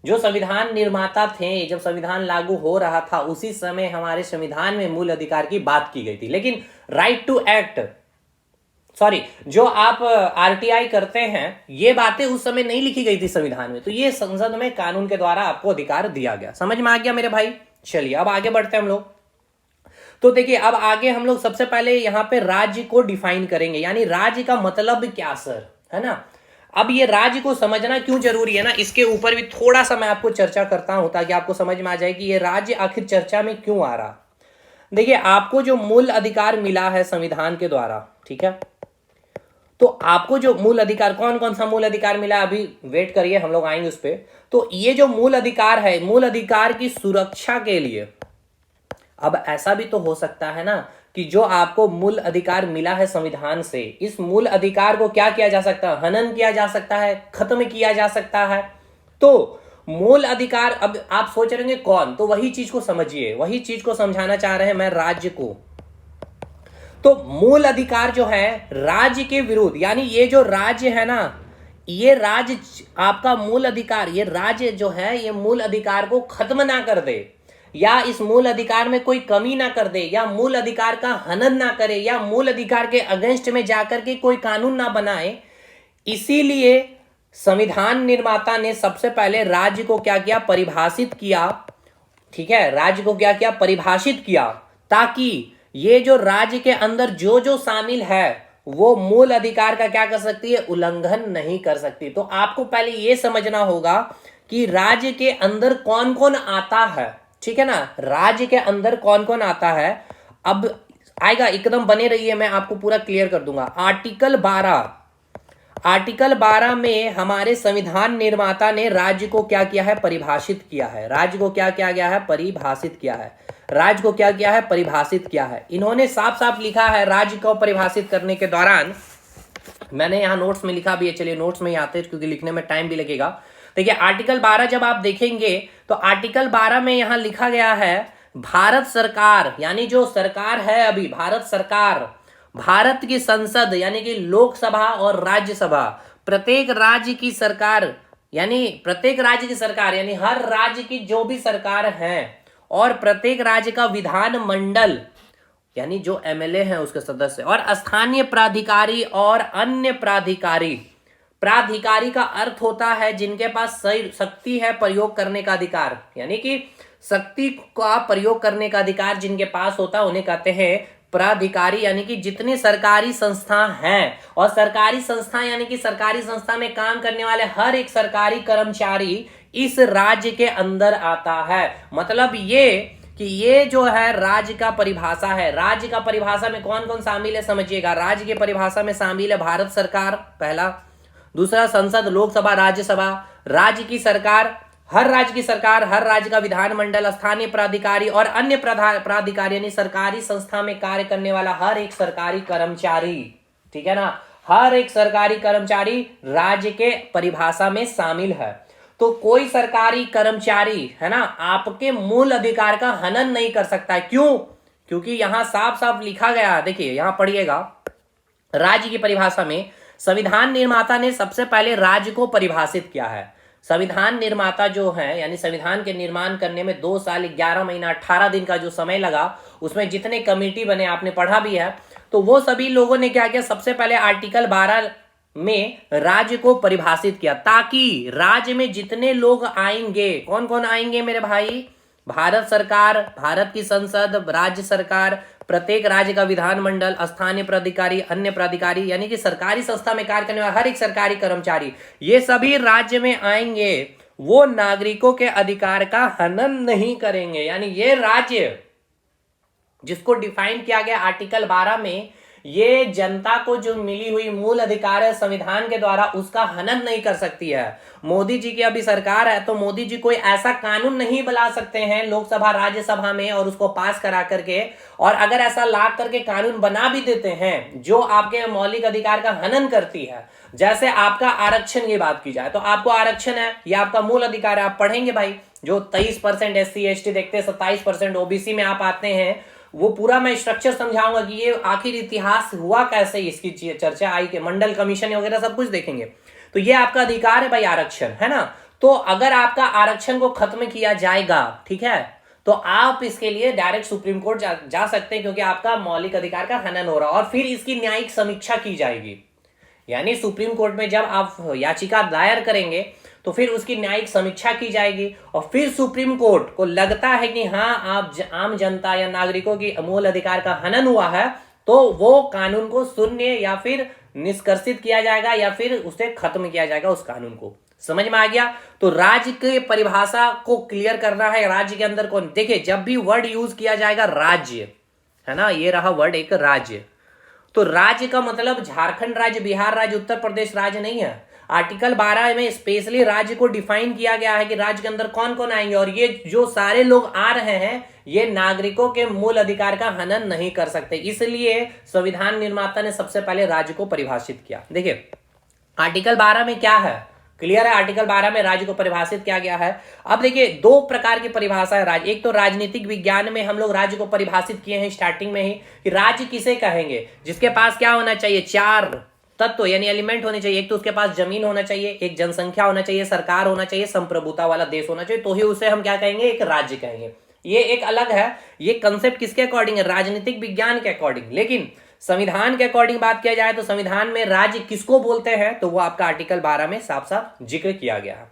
जो संविधान निर्माता थे, जब संविधान लागू हो रहा था उसी समय हमारे संविधान में मूल अधिकार की बात की गई थी। लेकिन राइट टू एक्ट, जो आप आरटीआई करते हैं, ये बातें उस समय नहीं लिखी गई थी संविधान में। तो ये संसद में कानून के द्वारा आपको अधिकार दिया गया। समझ में आ गया मेरे भाई? चलिए अब आगे बढ़ते हैं हम लोग। तो देखिए अब आगे हम लोग सबसे पहले यहां पे राज्य को डिफाइन करेंगे, यानी राज्य का मतलब क्या सर, है ना। अब ये राज्य को समझना क्यों जरूरी है ना, इसके ऊपर भी थोड़ा सा मैं आपको चर्चा करता हूं ताकि आपको समझ में आ जाए कि ये राज्य आखिर चर्चा में क्यों आ रहा। देखिए आपको जो मूल अधिकार मिला है संविधान के द्वारा, ठीक है, तो आपको जो मूल अधिकार, कौन कौन सा मूल अधिकार मिला, अभी वेट करिए, हम लोग आएंगे उस पर। तो ये जो मूल अधिकार है, मूल अधिकार की सुरक्षा के लिए, अब ऐसा भी तो हो सकता है ना कि जो आपको मूल अधिकार मिला है संविधान से, इस मूल अधिकार को क्या किया जा सकता है, हनन किया जा सकता है, खत्म किया जा सकता है। तो मूल अधिकार, अब आप सोच रहे होंगे कौन, तो वही चीज को समझिए, वही चीज को समझाना चाह रहे हैं मैं, राज्य को। तो मूल अधिकार जो है राज्य के विरुद्ध, यानी ये जो राज्य है ना, ये राज्य आपका मूल अधिकार, ये राज्य जो है ये मूल अधिकार को खत्म ना कर दे, या इस मूल अधिकार में कोई कमी ना कर दे, या मूल अधिकार का हनन ना करे, या मूल अधिकार के अगेंस्ट में जाकर के कोई कानून ना बनाए। इसीलिए संविधान निर्माता ने सबसे पहले राज्य को क्या किया, परिभाषित किया। ठीक है, राज्य को क्या किया, परिभाषित किया, ताकि ये जो राज्य के अंदर जो जो शामिल है वो मूल अधिकार का क्या कर सकती है, उल्लंघन नहीं कर सकती। तो आपको पहले ये समझना होगा कि राज्य के अंदर कौन कौन आता है। ठीक है ना, राज्य के अंदर कौन कौन आता है, अब आएगा, एकदम बने रहिए, मैं आपको पूरा क्लियर कर दूंगा। आर्टिकल 12 में हमारे संविधान निर्माता ने राज्य को क्या किया है, परिभाषित किया है। राज्य को क्या किया गया है, परिभाषित किया है। राज्य को क्या किया है, परिभाषित किया है। इन्होंने साफ साफ लिखा है, राज्य को परिभाषित करने के दौरान, मैंने यहां नोट्स में लिखा भी है, चलिए नोट्स में ही आते हैं क्योंकि लिखने में टाइम भी लगेगा। देखिए आर्टिकल 12 जब आप देखेंगे तो आर्टिकल 12 में यहां लिखा गया है, भारत सरकार, यानी जो सरकार है अभी, भारत सरकार, भारत की संसद यानी कि लोकसभा और राज्यसभा, प्रत्येक राज्य की सरकार, यानी प्रत्येक राज्य की सरकार, यानी हर राज्य की जो भी सरकार है, और प्रत्येक राज्य का विधान मंडल, यानी जो एमएलए हैं उसके सदस्य, और स्थानीय प्राधिकारी और अन्य प्राधिकारी। प्राधिकारी का अर्थ होता है जिनके पास शक्ति है प्रयोग करने का अधिकार, यानी कि शक्ति का प्रयोग करने का अधिकार जिनके पास होता है उन्हें कहते हैं प्राधिकारी। यानी कि जितने सरकारी संस्था हैं, और सरकारी संस्था यानी कि सरकारी संस्था में काम करने वाले हर एक सरकारी कर्मचारी इस राज्य के अंदर आता है। मतलब ये कि ये जो है राज्य का परिभाषा है। राज्य का परिभाषा में कौन कौन शामिल है समझिएगा। राज्य की परिभाषा में शामिल है भारत सरकार पहला, दूसरा संसद, लोकसभा, राज्यसभा, राज्य की सरकार, हर राज्य की सरकार, हर राज्य का विधानमंडल, स्थानीय प्राधिकारी और अन्य प्राधिकारी, यानी सरकारी संस्था में कार्य करने वाला हर एक सरकारी कर्मचारी। ठीक है ना, हर एक सरकारी कर्मचारी राज्य के परिभाषा में शामिल है। तो कोई सरकारी कर्मचारी है ना आपके मूल अधिकार का हनन नहीं कर सकता है। क्यों? क्योंकि यहां साफ साफ लिखा गया, देखिए यहां पढ़िएगा, राज्य की परिभाषा में संविधान निर्माता ने सबसे पहले राज्य को परिभाषित किया है। संविधान निर्माता जो है, यानी संविधान के निर्माण करने में 2 साल 11 महीना 18 दिन का जो समय लगा, उसमें जितने कमेटी बने आपने पढ़ा भी है, तो वो सभी लोगों ने क्या किया, सबसे पहले आर्टिकल 12 में राज्य को परिभाषित किया, ताकि राज्य में जितने लोग आएंगे, कौन कौन आएंगे मेरे भाई, भारत सरकार, भारत की संसद, राज्य सरकार, प्रत्येक राज्य का विधानमंडल, स्थानीय प्राधिकारी, अन्य प्राधिकारी, यानी कि सरकारी संस्था में कार्य करने वाले हर एक सरकारी कर्मचारी, ये सभी राज्य में आएंगे, वो नागरिकों के अधिकार का हनन नहीं करेंगे। यानी ये राज्य जिसको डिफाइन किया गया आर्टिकल 12 में, ये जनता को जो मिली हुई मूल अधिकार है संविधान के द्वारा, उसका हनन नहीं कर सकती है। मोदी जी की अभी सरकार है, तो मोदी जी कोई ऐसा कानून नहीं बना सकते हैं लोकसभा राज्यसभा में और उसको पास करा करके, और अगर ऐसा ला करके कानून बना भी देते हैं जो आपके मौलिक अधिकार का हनन करती है, जैसे आपका आरक्षण की बात की जाए, तो आपको आरक्षण है, यह आपका मूल अधिकार है, आप पढ़ेंगे भाई, जो 23% SC ST देखते हैं, 27% OBC में आप आते हैं, वो पूरा मैं स्ट्रक्चर समझाऊंगा कि ये आखिर इतिहास हुआ कैसे, इसकी चर्चा आई के मंडल कमीशन वगैरह सब कुछ देखेंगे। तो ये आपका अधिकार है भाई, आरक्षण है ना। तो अगर आपका आरक्षण को खत्म किया जाएगा, ठीक है, तो आप इसके लिए डायरेक्ट सुप्रीम कोर्ट जा सकते हैं, क्योंकि आपका मौलिक अधिकार का हनन हो रहा है, और फिर इसकी न्यायिक समीक्षा की जाएगी। यानी सुप्रीम कोर्ट में जब आप याचिका दायर करेंगे तो फिर उसकी न्यायिक समीक्षा की जाएगी, और फिर सुप्रीम कोर्ट को लगता है कि हाँ आप आम जनता या नागरिकों की मूल अधिकार का हनन हुआ है, तो वो कानून को शून्य या फिर निष्कर्षित किया जाएगा, या फिर उसे खत्म किया जाएगा उस कानून को। समझ में आ गया? तो राज्य की परिभाषा को क्लियर करना है, राज्य के अंदर कौन, देखिए जब भी वर्ड यूज किया जाएगा राज्य, है ना, ये रहा वर्ड एक राज्य, तो राज्य का मतलब झारखंड राज्य, बिहार राज्य, उत्तर प्रदेश राज्य नहीं है। आर्टिकल 12 में स्पेशली राज्य को डिफाइन किया गया है कि राज्य के अंदर कौन कौन आएंगे, और ये जो सारे लोग आ रहे हैं ये नागरिकों के मूल अधिकार का हनन नहीं कर सकते। इसलिए संविधान निर्माता ने सबसे पहले राज्य को परिभाषित किया। देखिए आर्टिकल 12 में क्या है, क्लियर है। आर्टिकल 12 में राज्य को परिभाषित किया गया है। अब देखिए दो प्रकार की परिभाषा है राज्य। एक तो राजनीतिक विज्ञान में हम लोग राज्य को परिभाषित किए हैं स्टार्टिंग में ही कि राज्य किसे कहेंगे, जिसके पास क्या होना चाहिए, 4 तत्व यानी एलिमेंट होने चाहिए। एक तो उसके पास जमीन होना चाहिए, एक जनसंख्या होना चाहिए, सरकार होना चाहिए, संप्रभुता वाला देश होना चाहिए, तो ही उसे हम क्या कहेंगे, एक राज्य कहेंगे। ये एक अलग है, ये कंसेप्ट किसके अकॉर्डिंग है, राजनीतिक विज्ञान के अकॉर्डिंग। लेकिन संविधान के अकॉर्डिंग बात किया जाए तो संविधान में राज्य किसको बोलते हैं, तो वो आपका आर्टिकल 12 में साफ साफ जिक्र किया गया है।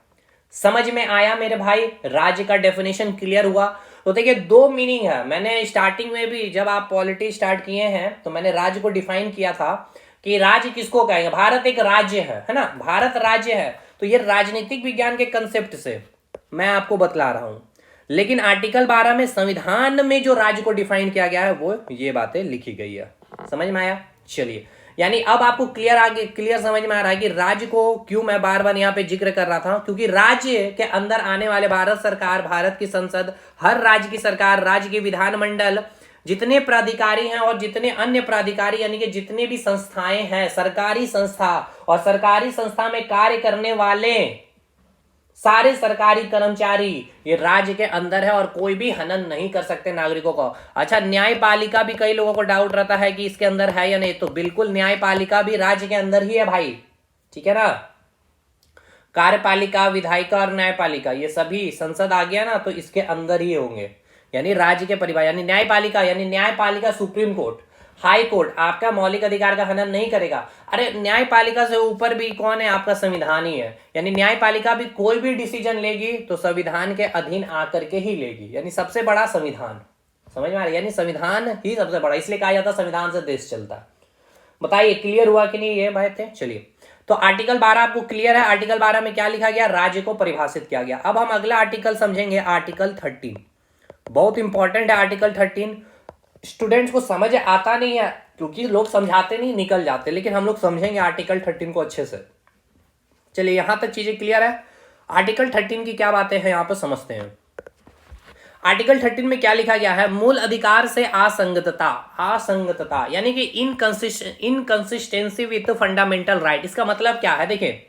समझ में आया मेरे भाई, राज्य का डेफिनेशन क्लियर हुआ। तो देखिए दो मीनिंग है। मैंने स्टार्टिंग में भी जब आप पॉलिटी स्टार्ट किए हैं तो मैंने राज्य को डिफाइन किया था कि राज्य किसको कहेंगे, भारत एक राज्य है ना, भारत राज्य है। तो ये राजनीतिक विज्ञान के कंसेप्ट से मैं आपको बतला रहा हूं। लेकिन आर्टिकल 12 में संविधान में जो राज्य को डिफाइन किया गया है वो ये बातें लिखी गई है। समझ में आया? चलिए, यानी अब आपको क्लियर समझ में आ रहा है कि राज्य को क्यों मैं बार बार यहां पे जिक्र कर रहा था, क्योंकि राज्य के अंदर आने वाले भारत सरकार, भारत की संसद, हर राज्य की सरकार, राज्य के विधानमंडल, जितने प्राधिकारी हैं और जितने अन्य प्राधिकारी यानी कि जितने भी संस्थाएं हैं, सरकारी संस्था और सरकारी संस्था में कार्य करने वाले सारे सरकारी कर्मचारी ये राज्य के अंदर है और कोई भी हनन नहीं कर सकते नागरिकों को। अच्छा, न्यायपालिका भी कई लोगों को डाउट रहता है कि इसके अंदर है या नहीं, तो बिल्कुल न्यायपालिका भी राज्य के अंदर ही है भाई, ठीक है ना। कार्यपालिका, विधायिका और न्यायपालिका ये सभी संसद आ गया ना तो इसके अंदर ही होंगे, यानी राज्य के परिवार। यानी न्यायपालिका सुप्रीम कोर्ट, हाई कोर्ट आपका मौलिक अधिकार का हनन नहीं करेगा। अरे न्यायपालिका से ऊपर भी कौन है, आपका संविधान ही है। यानी न्यायपालिका भी कोई भी डिसीजन लेगी तो संविधान के अधीन आकर के ही लेगी, यानी सबसे बड़ा संविधान। समझ में आ रहा है, यानी संविधान ही सबसे बड़ा, इसलिए कहा जाता है संविधान से देश चलता है। बताइए क्लियर हुआ कि नहीं ये बात है। चलिए, तो आर्टिकल 12 आपको क्लियर है। आर्टिकल 12 में क्या लिखा गया, राज्य को परिभाषित किया गया। अब हम अगला आर्टिकल समझेंगे, आर्टिकल 13। बहुत इंपॉर्टेंट है आर्टिकल 13। स्टूडेंट्स को समझ आता नहीं है क्योंकि लोग समझाते नहीं, निकल जाते, लेकिन हम लोग समझेंगे आर्टिकल 13 को अच्छे से। चलिए, यहां तक चीजें क्लियर है। आर्टिकल 13 की क्या बातें हैं यहां पर समझते हैं। आर्टिकल 13 में क्या लिखा गया है, मूल अधिकार से असंगतता यानी कि इनकंसिस्टेंसी विथ फंडामेंटल राइट। इसका मतलब क्या है, देखिए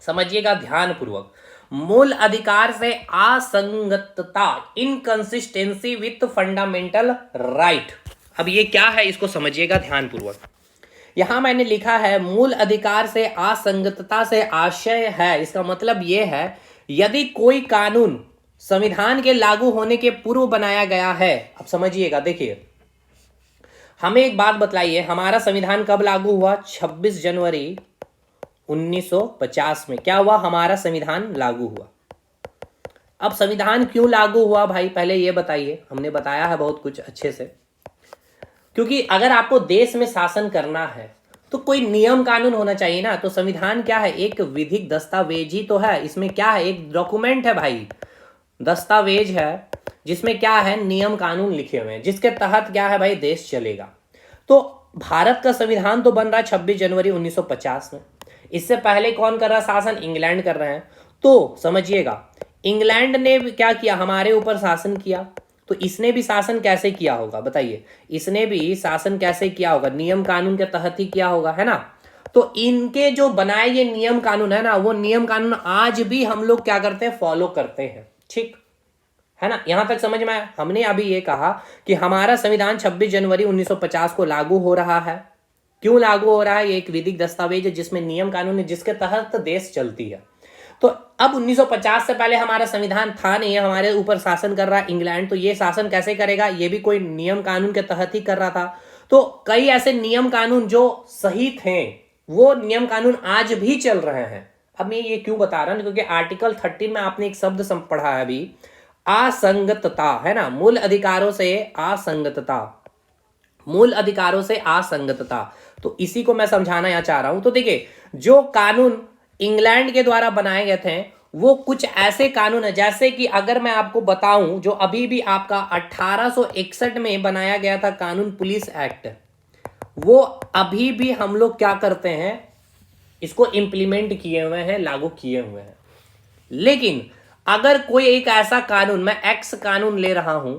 समझिएगा ध्यान पूर्वक। मूल अधिकार से असंगतता, इनकंसिस्टेंसी विथ फंडामेंटल राइट। अब ये क्या है इसको समझिएगा ध्यान पूर्वक। यहां मैंने लिखा है मूल अधिकार से असंगतता से आशय है, इसका मतलब यह है यदि कोई कानून संविधान के लागू होने के पूर्व बनाया गया है। अब समझिएगा, देखिए हमें एक बात बतलाइए, हमारा संविधान कब लागू हुआ, 26 जनवरी 1950 में क्या हुआ, हमारा संविधान लागू हुआ। अब संविधान क्यों लागू हुआ भाई, पहले ये बताइए। हमने बताया है बहुत कुछ अच्छे से, क्योंकि अगर आपको देश में शासन करना है तो कोई नियम कानून होना चाहिए ना। तो संविधान क्या है, एक विधिक दस्तावेज ही तो है। इसमें क्या है, एक डॉक्यूमेंट है भाई, दस्तावेज है जिसमें क्या है, नियम कानून लिखे हुए हैं, जिसके तहत क्या है भाई, देश चलेगा। तो भारत का संविधान तो बन रहा है 26 जनवरी 1950 में। इससे पहले कौन कर रहा है शासन, इंग्लैंड कर रहे हैं। तो समझिएगा, इंग्लैंड ने क्या किया, हमारे ऊपर शासन किया, तो इसने भी शासन कैसे किया होगा बताइए, इसने भी शासन कैसे किया होगा, नियम कानून के तहत ही किया होगा, है ना। तो इनके जो बनाए ये नियम कानून है ना, वो नियम कानून आज भी हम लोग क्या करते हैं, फॉलो करते हैं, ठीक है ना। यहां तक समझ में आया। हमने अभी ये कहा कि हमारा संविधान 26 जनवरी 1950 को लागू हो रहा है। क्यों लागू हो रहा है, ये एक विधिक दस्तावेज है जिसमें नियम कानून है, जिसके तहत देश चलती है। तो अब 1950 से पहले हमारा संविधान था नहीं है, हमारे ऊपर शासन कर रहा है इंग्लैंड। तो ये शासन कैसे करेगा, ये भी कोई नियम कानून के तहत ही कर रहा था। तो कई ऐसे नियम कानून जो सही थे वो नियम कानून आज भी चल रहे हैं। अब मैं ये क्यों बता रहा हूं, क्योंकि आर्टिकल 13 में आपने एक शब्द पढ़ा है अभी, असंगतता, है ना। मूल अधिकारों से असंगतता, मूल अधिकारों से असंगतता, तो इसी को मैं समझाना यहाँ चाह रहा हूं। तो देखिए, जो कानून इंग्लैंड के द्वारा बनाए गए थे वो कुछ ऐसे कानून है, जैसे कि अगर मैं आपको बताऊं, जो अभी भी आपका 1861 में बनाया गया था कानून, पुलिस एक्ट, वो अभी भी हम लोग क्या करते हैं, इसको इंप्लीमेंट किए हुए हैं, लागू किए हुए हैं। लेकिन अगर कोई एक ऐसा कानून, मैं एक्स कानून ले रहा हूं,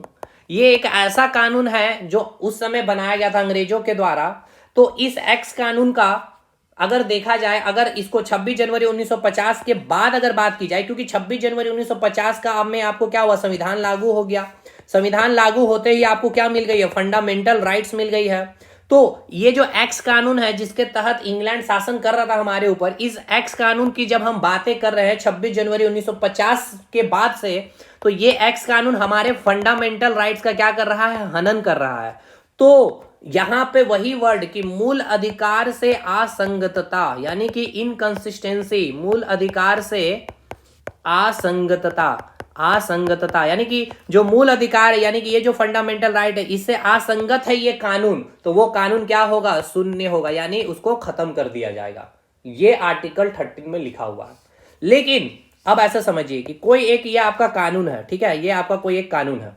ये एक ऐसा कानून है जो उस समय बनाया गया था अंग्रेजों के द्वारा, तो इस एक्स कानून का अगर देखा जाए, अगर इसको 26 जनवरी 1950 के बाद अगर बात की जाए, क्योंकि 26 जनवरी 1950 का अब में आपको क्या हुआ, संविधान लागू हो गया। संविधान लागू होते ही आपको क्या मिल गई है, फंडामेंटल राइट्स मिल गई है। तो ये जो एक्स कानून है जिसके तहत इंग्लैंड शासन कर रहा था हमारे ऊपर, इस एक्स कानून की जब हम बातें कर रहे हैं 26 जनवरी 1950 के बाद से, तो ये एक्स कानून हमारे फंडामेंटल राइट्स का क्या कर रहा है, हनन कर रहा है। तो यहां पे वही वर्ड कि मूल अधिकार से असंगतता, यानी कि इनकंसिस्टेंसी, मूल अधिकार से असंगतता, असंगतता यानी कि जो मूल अधिकार है, यानी कि ये जो फंडामेंटल राइट है, इससे असंगत है ये कानून, तो वो कानून क्या होगा, शून्य होगा, यानी उसको खत्म कर दिया जाएगा। ये आर्टिकल 13 में लिखा हुआ है। लेकिन अब ऐसा समझिए कि कोई एक ये आपका कानून है, ठीक है, ये आपका कोई एक कानून है,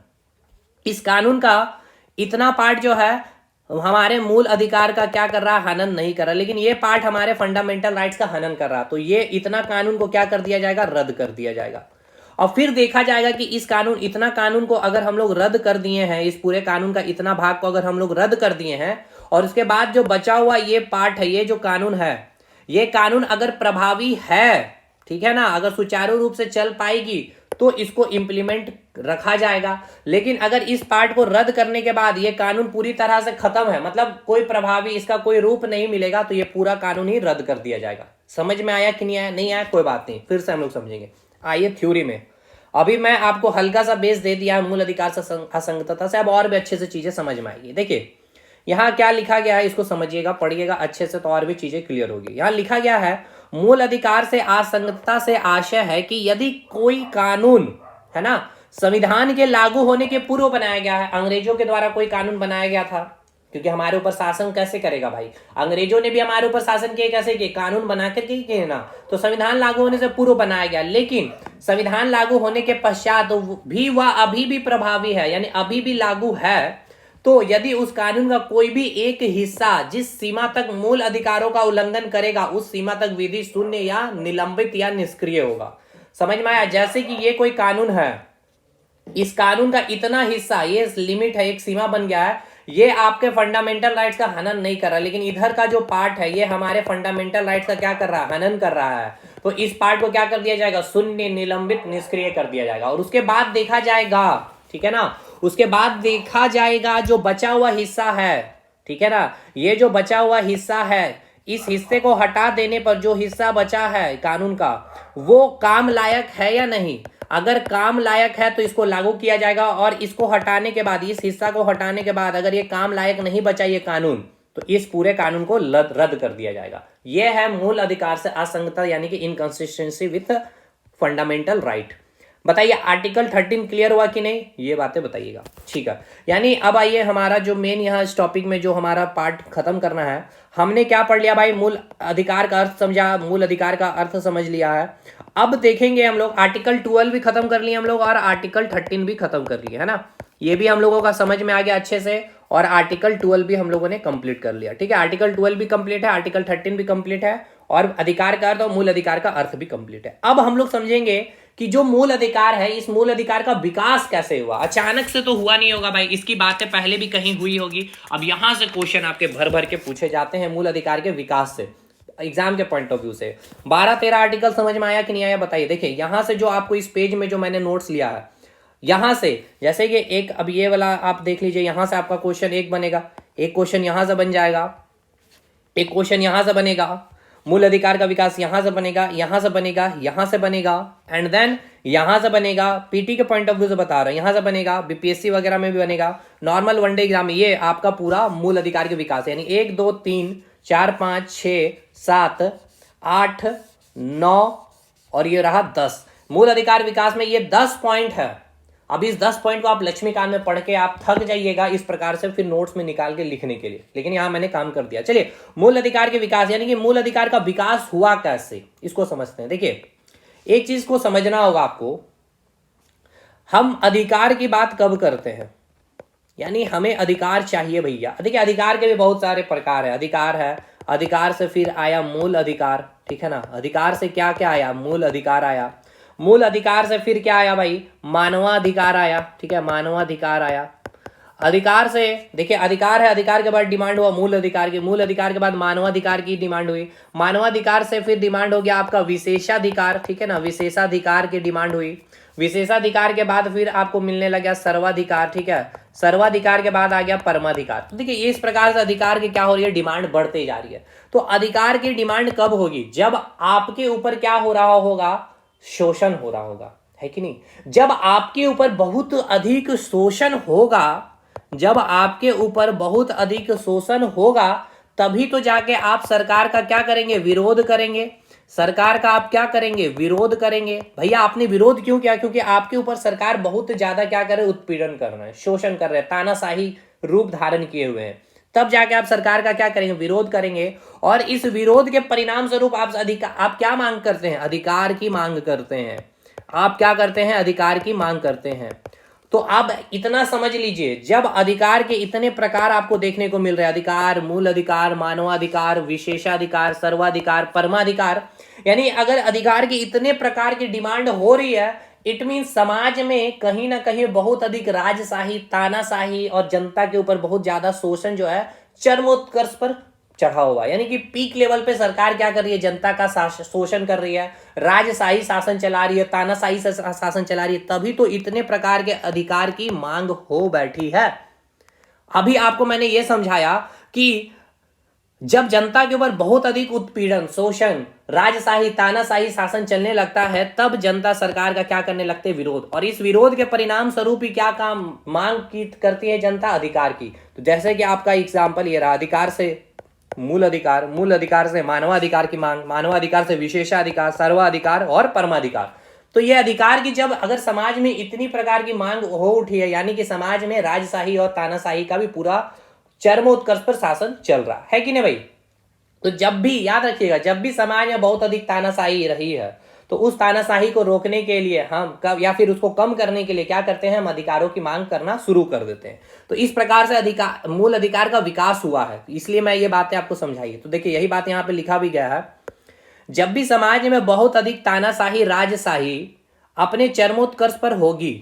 इस कानून का इतना पार्ट जो है हमारे मूल अधिकार का क्या कर रहा है, हनन नहीं कर रहा, लेकिन ये पार्ट हमारे फंडामेंटल राइट्स का हनन कर रहा, तो ये इतना कानून को क्या कर दिया जाएगा, रद्द कर दिया जाएगा। और फिर देखा जाएगा कि इस कानून, इतना कानून को अगर हम लोग रद्द कर दिए हैं, इस पूरे कानून का इतना भाग को अगर हम लोग रद्द कर दिए हैं, और उसके बाद जो बचा हुआ ये पार्ट है, ये जो कानून है, ये कानून अगर प्रभावी है, ठीक है ना, अगर सुचारू रूप से चल पाएगी तो इसको इंप्लीमेंट रखा जाएगा। लेकिन अगर इस पार्ट को रद्द करने के बाद ये कानून पूरी तरह से खत्म है, मतलब कोई प्रभावी, इसका कोई रूप नहीं मिलेगा, तो ये पूरा कानून ही रद्द कर दिया जाएगा। समझ में आया कि नहीं आया? नहीं आया कोई बात नहीं, फिर से हम लोग समझेंगे। आइए थ्योरी में, अभी मैं आपको हल्का सा बेस दे दिया मूल अधिकार से असंगतता से, अब और भी अच्छे से चीजें समझ में आएगी। देखिए यहाँ क्या लिखा गया है, इसको समझिएगा, पढ़िएगा अच्छे से, तो और भी चीजें क्लियर होगी। यहाँ लिखा गया है, मूल अधिकार से असंगतता से आशय है कि यदि कोई कानून, है ना, संविधान के लागू होने के पूर्व बनाया गया है, अंग्रेजों के द्वारा कोई कानून बनाया गया था, क्योंकि हमारे ऊपर शासन कैसे करेगा भाई, अंग्रेजों ने भी हमारे ऊपर शासन किए, कैसे किए, कानून बना करके किए ना, तो संविधान लागू होने से पूर्व बनाया गया। लेकिन संविधान लागू होने के पश्चात भी वह अभी भी प्रभावी है, यानी अभी भी लागू है, तो यदि उस कानून का कोई भी एक हिस्सा जिस सीमा तक मूल अधिकारों का उल्लंघन करेगा, उस सीमा तक विधि शून्य या निलंबित या निष्क्रिय होगा। समझ में आया? जैसे कि ये कोई कानून है, इस कानून का इतना हिस्सा, ये लिमिट है, एक सीमा बन गया है, ये आपके फंडामेंटल राइट्स का हनन नहीं कर रहा, लेकिन इधर का जो पार्ट है ये हमारे फंडामेंटल राइट्स का क्या कर रहा है, हनन कर रहा है, तो इस पार्ट को क्या कर दिया जाएगा, शून्य, निलंबित, निष्क्रिय कर दिया जाएगा। और उसके बाद देखा जाएगा, ठीक है ना, उसके बाद देखा जाएगा जो बचा हुआ हिस्सा है, ठीक है ना, ये जो बचा हुआ हिस्सा है, इस हिस्से को हटा देने पर जो हिस्सा बचा है कानून का, वो काम लायक है या नहीं। अगर काम लायक है तो इसको लागू किया जाएगा, और इसको हटाने के बाद, इस हिस्सा को हटाने के बाद अगर ये काम लायक नहीं बचा ये कानून, तो इस पूरे कानून को रद्द कर दिया जाएगा। यह है मूल अधिकार से असंगतता, यानी कि इनकंसिस्टेंसी विथ फंडामेंटल राइट। बताइए आर्टिकल 13 क्लियर हुआ कि नहीं, ये बातें बताइएगा, ठीक है। यानी अब आइए हमारा जो मेन यहाँ इस टॉपिक में जो हमारा पार्ट खत्म करना है, हमने क्या पढ़ लिया भाई, मूल अधिकार का अर्थ समझा, मूल अधिकार का अर्थ समझ लिया है। अब देखेंगे हम लोग आर्टिकल 12 भी खत्म कर लिए हम लोग, और आर्टिकल 13 भी खत्म कर लिए, है ना, ये भी हम लोगों का समझ में आ गया अच्छे से, और आर्टिकल 12 भी हम लोगों ने कंप्लीट कर लिया, ठीक है। आर्टिकल 12 भी कंप्लीट है, आर्टिकल 13 भी कंप्लीट है, और अधिकार का अर्थ और मूल अधिकार का अर्थ भी कंप्लीट है। अब हम लोग समझेंगे कि जो मूल अधिकार है, इस मूल अधिकार का विकास कैसे हुआ। अचानक से तो हुआ नहीं होगा भाई, इसकी बातें पहले भी कहीं हुई होगी। अब यहां से क्वेश्चन आपके भर भर के पूछे जाते हैं मूल अधिकार के विकास से, एग्जाम के पॉइंट ऑफ व्यू से। 12-13 आर्टिकल समझ में आया कि नहीं आया बताइए। देखिए यहां से जो आपको इस पेज में जो मैंने नोट्स लिया है, यहां से जैसे कि एक, अब ये वाला आप देख लीजिए, यहां से आपका क्वेश्चन एक बनेगा, एक क्वेश्चन यहां से बन जाएगा, एक क्वेश्चन यहां से बनेगा, मूल अधिकार का विकास यहां से बनेगा, यहां से बनेगा, यहां से बनेगा, एंड देन यहां से बनेगा। पीटी के पॉइंट ऑफ व्यू से बता रहा हूं, यहां से बनेगा, बीपीएससी वगैरह में भी बनेगा, नॉर्मल वनडे एग्जाम में। ये आपका पूरा मूल अधिकार के विकास, यानी 1 2 3 4 5 6 7 8 9 और ये रहा 10। मूल अधिकार विकास में ये 10 पॉइंट है। अब इस 10 पॉइंट को आप लक्ष्मीकांत में पढ़ के आप थक जाइएगा इस प्रकार से फिर नोट्स में निकाल के लिखने के लिए, लेकिन यहां मैंने काम कर दिया। चलिए मूल अधिकार के विकास, यानी कि मूल अधिकार का विकास हुआ कैसे, इसको समझते हैं। देखिए एक चीज को समझना होगा आपको, हम अधिकार की बात कब करते हैं, यानी हमें अधिकार चाहिए भैया। देखिए अधिकार के भी बहुत सारे प्रकार है। अधिकार है, अधिकार से फिर आया मूल अधिकार, ठीक है ना। अधिकार से क्या क्या आया, मूल अधिकार आया। मूल अधिकार से फिर क्या आया भाई, मानवाधिकार आया, ठीक है, मानवाधिकार आया। अधिकार से देखिए अधिकार है, अधिकार के बाद डिमांड हुआ मूल अधिकार की, मूल अधिकार के बाद मानवाधिकार की डिमांड हुई, मानवाधिकार से फिर डिमांड हो गया आपका विशेषाधिकार, ठीक है ना, विशेषाधिकार की डिमांड हुई। विशेषाधिकार के बाद फिर आपको मिलने लगा सर्वाधिकार, ठीक है, सर्वाधिकार के बाद आ गया परमाधिकार। तो देखिए इस प्रकार से अधिकार की क्या हो रही है, डिमांड बढ़ते जा रही है। तो अधिकार की डिमांड कब होगी, जब आपके ऊपर क्या हो रहा होगा, शोषण हो रहा होगा, है कि नहीं। जब आपके ऊपर बहुत अधिक शोषण होगा, जब आपके ऊपर बहुत अधिक शोषण होगा, तभी तो जाके आप सरकार का क्या करेंगे, विरोध करेंगे। सरकार का आप क्या करेंगे, विरोध करेंगे। भैया आपने विरोध क्यों किया, क्योंकि आपके ऊपर सरकार बहुत ज्यादा क्या कर रहे हैं, उत्पीड़न कर रहे हैं, शोषण कर रहे हैं, तानाशाही रूप धारण किए हुए हैं। तब जाके आप सरकार का क्या करेंगे, विरोध करेंगे। और इस विरोध के परिणाम स्वरूप आप क्या मांग करते हैं, अधिकार की मांग करते हैं। आप क्या करते हैं, अधिकार की मांग करते हैं। तो अब इतना समझ लीजिए, जब अधिकार के इतने प्रकार आपको देखने को मिल रहे हैं, अधिकार, मूल अधिकार, मानवाधिकार, विशेषाधिकार, सर्वाधिकार, परमाधिकार, यानी अगर अधिकार के इतने प्रकार की डिमांड हो रही है, इट मीन समाज में कहीं ना कहीं बहुत अधिक राजशाही, तानाशाही और जनता के ऊपर बहुत ज्यादा शोषण जो है चरमोत्कर्ष पर चढ़ा हुआ है। यानी कि पीक लेवल पे सरकार क्या कर रही है, जनता का शोषण कर रही है, राजशाही शासन चला रही है, तानाशाही शासन चला रही है। तभी तो इतने प्रकार के अधिकार की मांग हो बैठी है। अभी आपको मैंने यह समझाया कि जब जनता के ऊपर बहुत अधिक उत्पीड़न, शोषण, राजशाही, तानाशाही शासन चलने लगता है, तब जनता सरकार का क्या करने लगते हैं, विरोध। और इस विरोध के परिणाम स्वरूप ही क्या काम मांग की करती है जनता, अधिकार की। तो जैसे कि आपका एग्जाम्पल ये रहा, अधिकार से मूल अधिकार, मूल अधिकार से मानवाधिकार की मांग, मानवाधिकार से विशेषाधिकार, सर्वाधिकार और परमाधिकार। तो ये अधिकार की जब अगर समाज में इतनी प्रकार की मांग हो उठी है, यानी कि समाज में राजशाही और तानाशाही का भी पूरा चरमोत्कर्ष पर शासन चल रहा है कि नहीं भाई। तो जब भी याद रखिएगा, जब भी समाज में बहुत अधिक तानाशाही रही है, तो उस तानाशाही को रोकने के लिए हम कब या फिर उसको कम करने के लिए क्या करते हैं, हम अधिकारों की मांग करना शुरू कर देते हैं। तो इस प्रकार से अधिकार, मूल अधिकार का विकास हुआ है। इसलिए मैं ये बातें आपको समझाई। तो देखिए यही बात यहाँ पे लिखा भी गया है, जब भी समाज में बहुत अधिक तानाशाही, राजशाही अपने चरमोत्कर्ष पर होगी,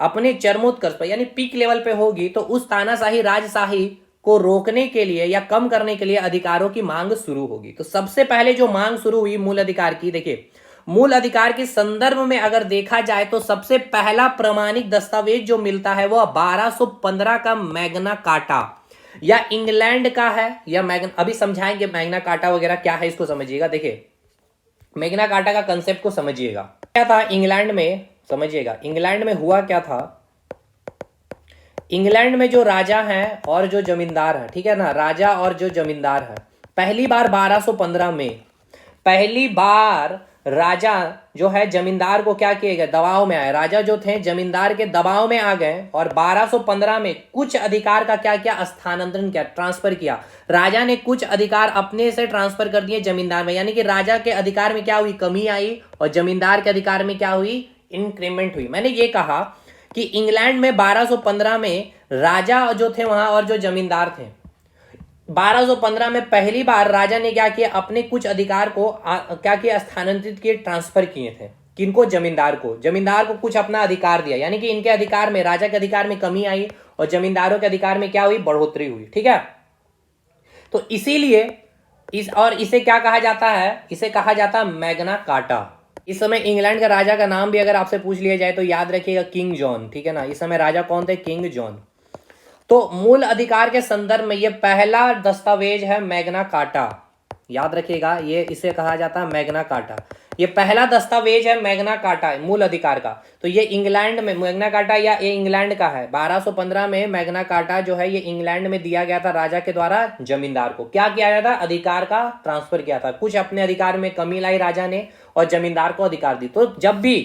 अपने चरमोत्कर्ष पर यानी पीक लेवल पे होगी, तो उस तानाशाही, राजशाही को रोकने के लिए या कम करने के लिए अधिकारों की मांग शुरू होगी। तो सबसे पहले जो मांग शुरू हुई मूल अधिकार की, देखिए मूल अधिकार के संदर्भ में अगर देखा जाए तो सबसे पहला प्रमाणिक दस्तावेज जो मिलता है वो 1215 का मैग्ना कार्टा या इंग्लैंड का है, या अभी समझाएंगे मैग्ना कार्टा वगैरह क्या है, इसको समझिएगा। देखिए मैग्ना कार्टा का कंसेप्ट को समझिएगा, क्या था इंग्लैंड में, समझिएगा इंग्लैंड में हुआ क्या था। इंग्लैंड में जो राजा हैं और जो जमींदार हैं, ठीक है ना, राजा और जो जमींदार हैं, पहली बार 1215 में पहली बार राजा जो है जमींदार को क्या किए गए, दबाव में आए। राजा जो थे जमींदार के दबाव में आ गए और 1215 में कुछ अधिकार का क्या किया, स्थानांतरण किया, ट्रांसफर किया। राजा ने कुछ अधिकार अपने से ट्रांसफर कर दिए जमींदार में, यानी कि राजा के अधिकार में क्या हुई, कमी आई, और जमींदार के अधिकार में क्या हुई, इंक्रीमेंट हुई। मैंने ये कहा कि इंग्लैंड में 1215 में राजा जो थे वहां और जो जमींदार थे, 1215 में पहली बार राजा ने क्या किया, अपने कुछ अधिकार को क्या किया, स्थानांतरित किए, ट्रांसफर किए थे। किनको, जमींदार को। जमींदार को कुछ अपना अधिकार दिया, यानी कि इनके अधिकार में, राजा के अधिकार में कमी आई और जमींदारों के अधिकार में क्या हुई, बढ़ोतरी हुई, ठीक है। तो इसीलिए इसे क्या कहा जाता है, इसे कहा जाता है मैग्ना कार्टा। इस समय इंग्लैंड का राजा का नाम भी अगर आपसे पूछ लिया जाए तो याद रखिएगा, किंग जॉन, ठीक है ना। इस समय राजा कौन थे, किंग जॉन। तो मूल अधिकार के संदर्भ में यह पहला दस्तावेज है मैग्ना कार्टा, याद रखिएगा, ये इसे कहा जाता है मैग्ना कार्टा। ये पहला दस्तावेज है मैग्ना कार्टा, मूल अधिकार का। तो ये इंग्लैंड में मैग्ना कार्टा या ये इंग्लैंड का है। 1215 में मैग्ना कार्टा जो है ये इंग्लैंड में दिया गया था राजा के द्वारा जमींदार को। क्या किया गया था, अधिकार का ट्रांसफर किया था, कुछ अपने अधिकार में कमी लाई राजा ने और जमींदार को अधिकार दी। तो जब भी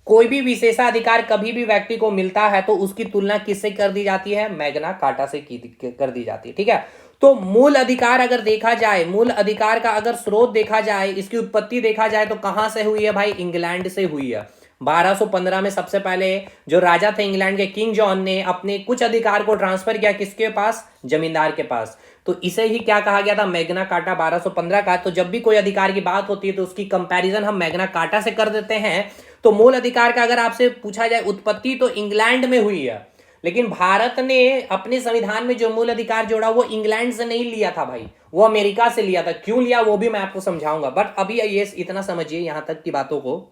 कोई भी विशेषाधिकार कभी भी व्यक्ति को मिलता है तो उसकी तुलना किससे कर दी जाती है, मैग्ना कार्टा से कर दी जाती है, ठीक है। तो मूल अधिकार अगर देखा जाए, मूल अधिकार का अगर स्रोत देखा जाए, इसकी उत्पत्ति देखा जाए तो कहां से हुई है भाई, इंग्लैंड से हुई है। 1215 में सबसे पहले जो राजा थे इंग्लैंड के, किंग जॉन ने अपने कुछ अधिकार को ट्रांसफर किया किसके पास? जमींदार के पास। तो इसे ही क्या कहा गया था? मैग्ना कार्टा 1215 का। तो जब भी कोई अधिकार की बात होती है तो उसकी कंपैरिजन हम मैग्ना कार्टा से कर देते हैं। तो मूल अधिकार का अगर आपसे पूछा जाए उत्पत्ति तो इंग्लैंड में हुई है, लेकिन भारत ने अपने संविधान में जो मूल अधिकार जोड़ा वो इंग्लैंड से नहीं लिया था भाई, वो अमेरिका से लिया था। क्यों लिया वो भी मैं आपको समझाऊंगा, बट अभी ये इतना समझिए यहां तक की बातों को।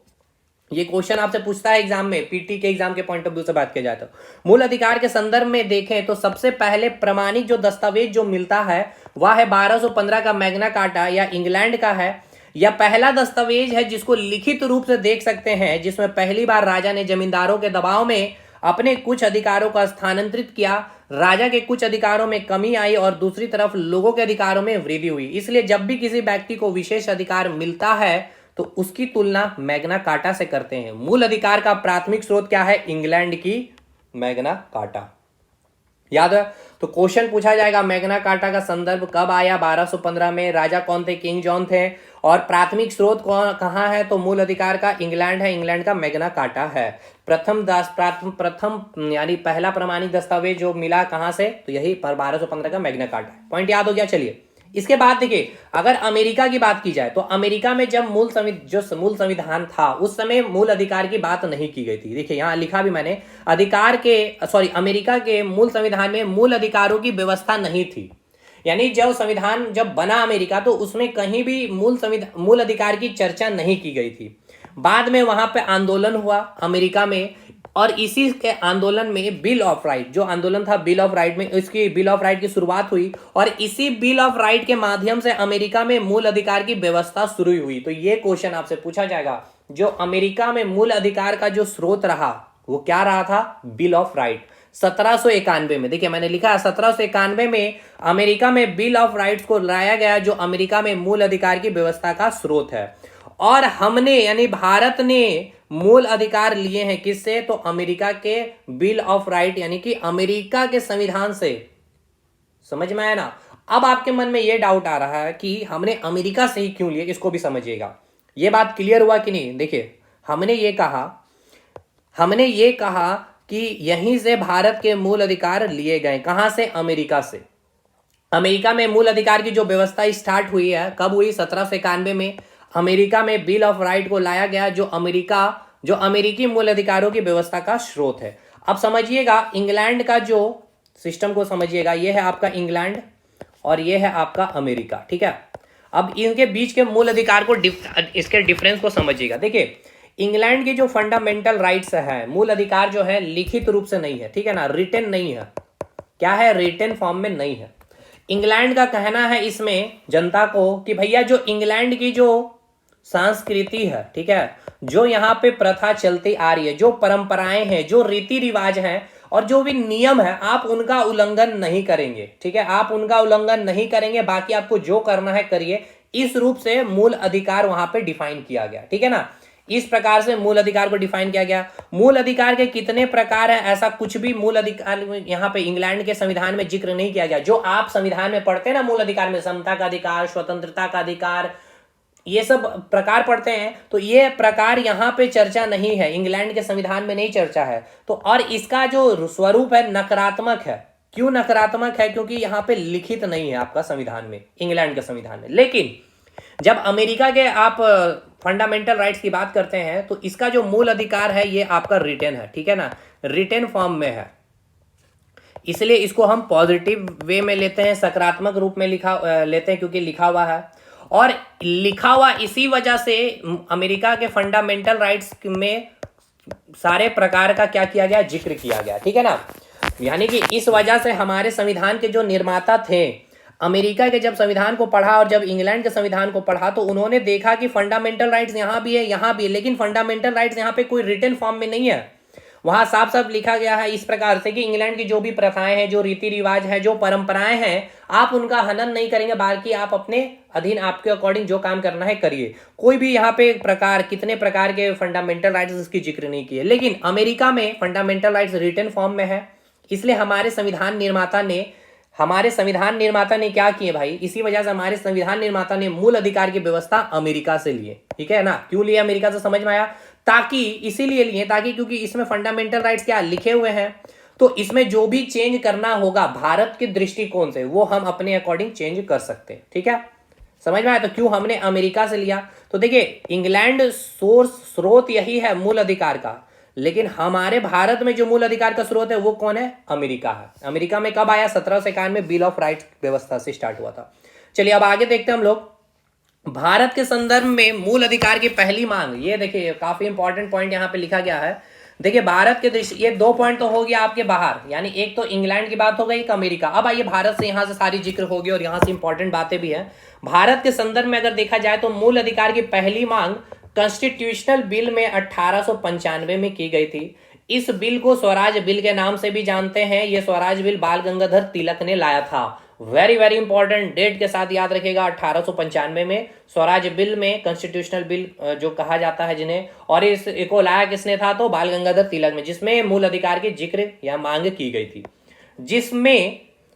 ये क्वेश्चन आपसे पूछता है एग्जाम में, पीटी के एग्जाम के पॉइंट ऑफ व्यू से बात किया जाए तो मूल अधिकार के संदर्भ में देखें तो सबसे पहले प्रमाणिक जो दस्तावेज जो मिलता है वह है 1215 का मैग्ना कार्टा, या इंग्लैंड का है। यह पहला दस्तावेज है जिसको लिखित रूप से देख सकते हैं, जिसमें पहली बार राजा ने जमींदारों के दबाव में अपने कुछ अधिकारों का स्थानांतरित किया। राजा के कुछ अधिकारों में कमी आई और दूसरी तरफ लोगों के अधिकारों में वृद्धि हुई। इसलिए जब भी किसी व्यक्ति को विशेष अधिकार मिलता है तो उसकी तुलना मैग्ना कार्टा से करते हैं। मूल अधिकार का प्राथमिक स्रोत क्या है? इंग्लैंड की मैग्ना कार्टा। याद है? तो क्वेश्चन पूछा जाएगा मैग्ना कार्टा का संदर्भ कब आया? 1215 में। राजा कौन थे? किंग जॉन थे। और प्राथमिक स्रोत कहां है? तो मूल अधिकार का इंग्लैंड है, इंग्लैंड का मैग्ना कार्टा है। प्रथम यानी पहला प्रमाणिक दस्तावेज जो मिला कहां से? तो यही 1215 का मैग्ना कार्टा है। पॉइंट याद हो गया? चलिए इसके बाद देखिए, अगर अमेरिका की बात की जाए तो अमेरिका में जब मूल संविधान था उस समय मूल अधिकार की बात नहीं की गई थी। देखिए यहां लिखा भी मैंने, अमेरिका के मूल संविधान में मूल अधिकारों की व्यवस्था नहीं थी। यानी जब संविधान जब बना अमेरिका तो उसमें कहीं भी मूल अधिकार की चर्चा नहीं की गई थी। बाद में वहां पे आंदोलन हुआ अमेरिका में, और इसी के आंदोलन में बिल ऑफ राइट, जो आंदोलन था बिल ऑफ राइट में, इसकी बिल ऑफ राइट की शुरुआत हुई, और इसी बिल ऑफ राइट के माध्यम से अमेरिका में मूल अधिकार की व्यवस्था शुरू हुई। तो ये क्वेश्चन आपसे पूछा जाएगा, जो अमेरिका में मूल अधिकार का जो स्रोत रहा वो क्या रहा था? बिल ऑफ राइट 1791 में। देखिए मैंने लिखा है 1791 में अमेरिका में बिल ऑफ राइट्स को लाया गया, जो अमेरिका में मूल अधिकार की व्यवस्था का स्रोत है। और हमने यानी भारत ने मूल अधिकार लिए हैं किससे? तो अमेरिका के बिल ऑफ राइट यानी कि अमेरिका के संविधान से। समझ में आया ना? अब आपके मन में यह डाउट आ रहा है कि हमने अमेरिका से ही क्यों लिए, इसको भी समझिएगा। यह बात क्लियर हुआ कि नहीं? देखिए हमने ये कहा कि यहीं से भारत के मूल अधिकार लिए गए। कहां से? अमेरिका से। अमेरिका में मूल अधिकार की जो व्यवस्था स्टार्ट हुई है कब हुई? 1791 में। अमेरिका में बिल ऑफ राइट को लाया गया, जो अमेरिकी मूल अधिकारों की व्यवस्था का स्रोत है। अब समझिएगा इंग्लैंड का जो सिस्टम को समझिएगा, यह है आपका इंग्लैंड और यह है आपका अमेरिका, ठीक है। अब इनके बीच के मूल अधिकार को इसके डिफरेंस को समझिएगा। देखिए इंग्लैंड की जो फंडामेंटल राइट्स है, मूल अधिकार जो है लिखित रूप से नहीं है, ठीक है ना, रिटन नहीं है। क्या है? रिटन फॉर्म में नहीं है। इंग्लैंड का कहना है इसमें जनता को कि भैया जो इंग्लैंड की जो संस्कृति है, ठीक है, जो यहाँ पे प्रथा चलती आ रही है, जो परंपराएं हैं, जो रीति रिवाज हैं और जो भी नियम है, आप उनका उल्लंघन नहीं करेंगे, ठीक है, आप उनका उल्लंघन नहीं करेंगे, बाकी आपको जो करना है करिए। इस रूप से मूल अधिकार वहां पे डिफाइन किया गया, ठीक है ना। इस प्रकार से मूल अधिकार को डिफाइन किया गया। मूल अधिकार के कितने प्रकार हैं, ऐसा कुछ भी मूल अधिकार यहाँ पे इंग्लैंड के संविधान में जिक्र नहीं किया गया। जो आप संविधान में पढ़ते हैं ना, मूल अधिकार में समता का अधिकार, स्वतंत्रता का अधिकार, ये सब प्रकार पढ़ते हैं, तो ये प्रकार यहाँ पे चर्चा नहीं है, इंग्लैंड के संविधान में नहीं चर्चा है। तो और इसका जो स्वरूप है नकारात्मक है। क्यों नकारात्मक है? क्योंकि यहाँ पे लिखित नहीं है आपका संविधान में, इंग्लैंड के संविधान में। लेकिन जब अमेरिका के आप फंडामेंटल राइट्स की बात करते हैं तो इसका जो मूल अधिकार है ये आपका रिटन है, ठीक है ना, रिटन फॉर्म में है। इसलिए इसको हम पॉजिटिव वे में लेते हैं, सकारात्मक रूप में लेते हैं, क्योंकि लिखा हुआ है। और लिखा हुआ इसी वजह से अमेरिका के फंडामेंटल राइट्स में सारे प्रकार का क्या किया गया? जिक्र किया गया, ठीक है ना। यानी कि इस वजह से हमारे संविधान के जो निर्माता थे, अमेरिका के जब संविधान को पढ़ा और जब इंग्लैंड के संविधान को पढ़ा तो उन्होंने देखा कि फंडामेंटल राइट्स यहाँ भी है, यहाँ भी है, लेकिन फंडामेंटल राइट्स यहाँ पे कोई रिटन फॉर्म में नहीं है। वहां साफ साफ लिखा गया है इस प्रकार से कि इंग्लैंड की जो भी प्रथाएं हैं, जो रीति रिवाज है, जो परंपराएं हैं, आप उनका हनन नहीं करेंगे, बाकी आप अपने अधीन आपके अकॉर्डिंग जो काम करना है करिए। कोई भी यहाँ पे प्रकार, कितने प्रकार के फंडामेंटल राइट्स इसकी जिक्र नहीं किए। लेकिन अमेरिका में फंडामेंटल राइट्स रिटन फॉर्म में है। इसलिए हमारे संविधान निर्माता ने क्या किए भाई? इसी वजह से हमारे संविधान निर्माता ने मूल अधिकार की व्यवस्था अमेरिका से लिए, ठीक है ना। क्यों लिए अमेरिका से? समझ में आया। ताकि इसीलिए लिए ताकि क्योंकि इसमें फंडामेंटल राइट्स क्या लिखे हुए हैं, तो इसमें जो भी चेंज करना होगा भारत के दृष्टिकोण से वो हम अपने अकॉर्डिंग चेंज कर सकते हैं। ठीक है, समझ में आया। तो क्यों हमने अमेरिका से लिया, तो देखिए इंग्लैंड सोर्स स्रोत यही है मूल अधिकार का, लेकिन हमारे भारत में जो मूल अधिकार का स्रोत है वो कौन है, अमेरिका है। अमेरिका में कब आया, 1791 में बिल ऑफ राइट्स व्यवस्था से स्टार्ट हुआ था। चलिए अब आगे देखते हैं हम लोग भारत के संदर्भ में मूल अधिकार की पहली मांग। ये देखिए काफी इंपॉर्टेंट पॉइंट यहाँ पे लिखा गया है। देखिए भारत के दृष्टि, ये 2 पॉइंट तो हो गया आपके बाहर, यानी एक तो इंग्लैंड की बात हो गई, एक अमेरिका। अब आइए भारत से, यहाँ से सारी जिक्र होगी और यहाँ से इंपॉर्टेंट बातें भी हैं। भारत के संदर्भ में अगर देखा जाए तो मूल अधिकार की पहली मांग कॉन्स्टिट्यूशनल बिल में 1895 में की गई थी। इस बिल को स्वराज बिल के नाम से भी जानते हैं। यह स्वराज बिल बाल गंगाधर तिलक ने लाया था। वेरी वेरी इंपॉर्टेंट, डेट के साथ याद रखेगा, 1895 में स्वराज बिल में, कॉन्स्टिट्यूशनल बिल जो कहा जाता है जिन्हें, और इसको लाया किसने था, तो बाल गंगाधर तिलक में, जिसमें मूल अधिकार की जिक्र या मांग की गई थी,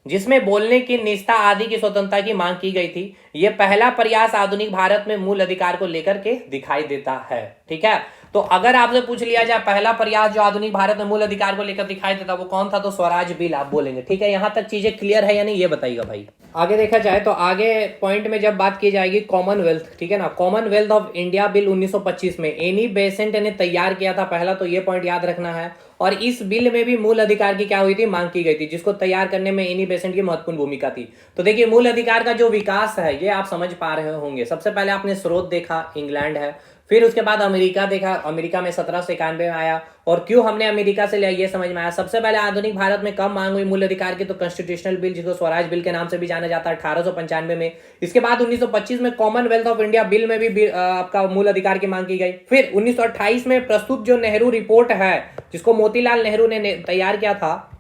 जिसमें बोलने की, निजता आदि की स्वतंत्रता की मांग की गई थी। यह पहला प्रयास आधुनिक भारत में मूल अधिकार को लेकर के दिखाई देता है। ठीक है, तो अगर आपसे पूछ लिया जाए पहला प्रयास जो आधुनिक भारत में मूल अधिकार को लेकर दिखाई देता वो कौन था, तो स्वराज बिल आप बोलेंगे। ठीक है, यहां तक चीजें क्लियर है या नहीं, ये बताइएगा भाई। आगे देखा जाए तो आगे पॉइंट में जब बात की जाएगी कॉमनवेल्थ, ठीक है ना, कॉमनवेल्थ ऑफ इंडिया बिल 1925 में एनी बेसेंट ने तैयार किया था पहला, तो ये पॉइंट याद रखना है। और इस बिल में भी मूल अधिकार की क्या हुई थी, मांग की गई थी, जिसको तैयार करने में एनी बेसेंट की महत्वपूर्ण भूमिका थी। तो देखिए मूल अधिकार का जो विकास है ये आप समझ पा रहे होंगे। सबसे पहले आपने स्रोत देखा, इंग्लैंड है, फिर उसके बाद अमेरिका देखा, अमेरिका में 1791 में आया। और क्यों हमने अमेरिका से लिया ये समझ में आया। सबसे पहले आधुनिक भारत में कब मांग हुई मूल अधिकार की, तो कॉन्स्टिट्यूशनल बिल, जिसको स्वराज बिल के नाम से भी जाना जाता है, 1895 में। इसके बाद 1925 में कॉमनवेल्थ ऑफ इंडिया बिल में भी आपका मूल अधिकार की मांग की गई। फिर 1928 में प्रस्तुत जो नेहरू रिपोर्ट है, जिसको मोतीलाल नेहरू ने तैयार किया था,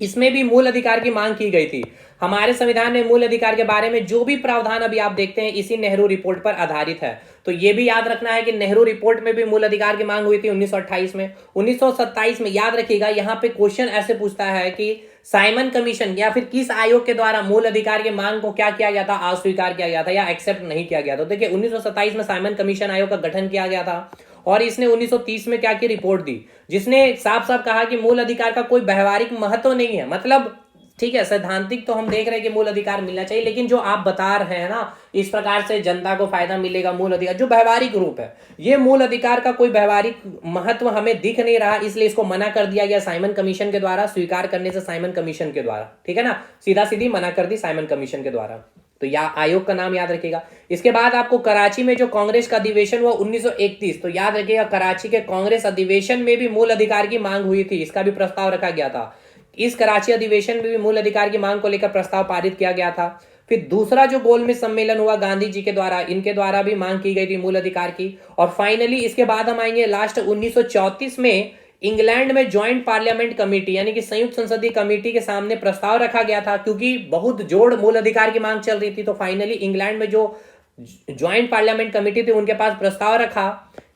इसमें भी मूल अधिकार की मांग की गई थी। हमारे संविधान में मूल अधिकार के बारे में जो भी प्रावधान अभी आप देखते हैं इसी नेहरू रिपोर्ट पर आधारित है। तो यह भी याद रखना है कि नेहरू रिपोर्ट में भी मूल अधिकार की मांग हुई थी 1928 में। 1927 में याद रखिएगा, यहां पे क्वेश्चन ऐसे पूछता है कि साइमन कमीशन या फिर किस आयोग के द्वारा मूल अधिकार की मांग को क्या किया गया था, अस्वीकार किया गया था या एक्सेप्ट नहीं किया गया था। तो देखिए 1927 में साइमन कमीशन आयोग का गठन किया गया था और इसने 1930 में क्या की रिपोर्ट दी, जिसने साफ साफ कहा कि मूल अधिकार का कोई व्यवहारिक महत्व नहीं है। मतलब ठीक है, सैद्धांतिक तो हम देख रहे हैं कि मूल अधिकार मिलना चाहिए, लेकिन जो आप बता रहे हैं ना, इस प्रकार से जनता को फायदा मिलेगा मूल अधिकार, जो व्यवहारिक रूप है, ये मूल अधिकार का कोई व्यवहारिक महत्व हमें दिख नहीं रहा, इसलिए इसको मना कर दिया गया साइमन कमीशन के द्वारा, स्वीकार करने से साइमन कमीशन के द्वारा। ठीक है ना, सीधा सीधी मना कर दी साइमन कमीशन के द्वारा। तो या आयोग का नाम याद रखिएगा। इसके बाद आपको कराची में जो कांग्रेस का अधिवेशन हुआ 1931, तो याद रखिएगा कराची के कांग्रेस अधिवेशन में भी मूल अधिकार की मांग हुई थी, इसका भी प्रस्ताव रखा गया था। इस कराची अधिवेशन में भी मूल अधिकार की मांग को लेकर प्रस्ताव पारित किया गया था। फिर दूसरा जो गोलमेज सम्मेलन हुआ गांधी जी के द्वारा, इनके द्वारा भी मांग की गई थी मूल अधिकार की। और फाइनली इसके बाद हम आएंगे लास्ट 1934 में इंग्लैंड में ज्वाइंट पार्लियामेंट कमेटी यानी कि संयुक्त संसदीय कमेटी के सामने प्रस्ताव रखा गया था, क्योंकि बहुत जोड़ मूल अधिकार की मांग चल रही थी। तो फाइनली इंग्लैंड में जो ज्वाइंट पार्लियामेंट कमेटी थी उनके पास प्रस्ताव रखा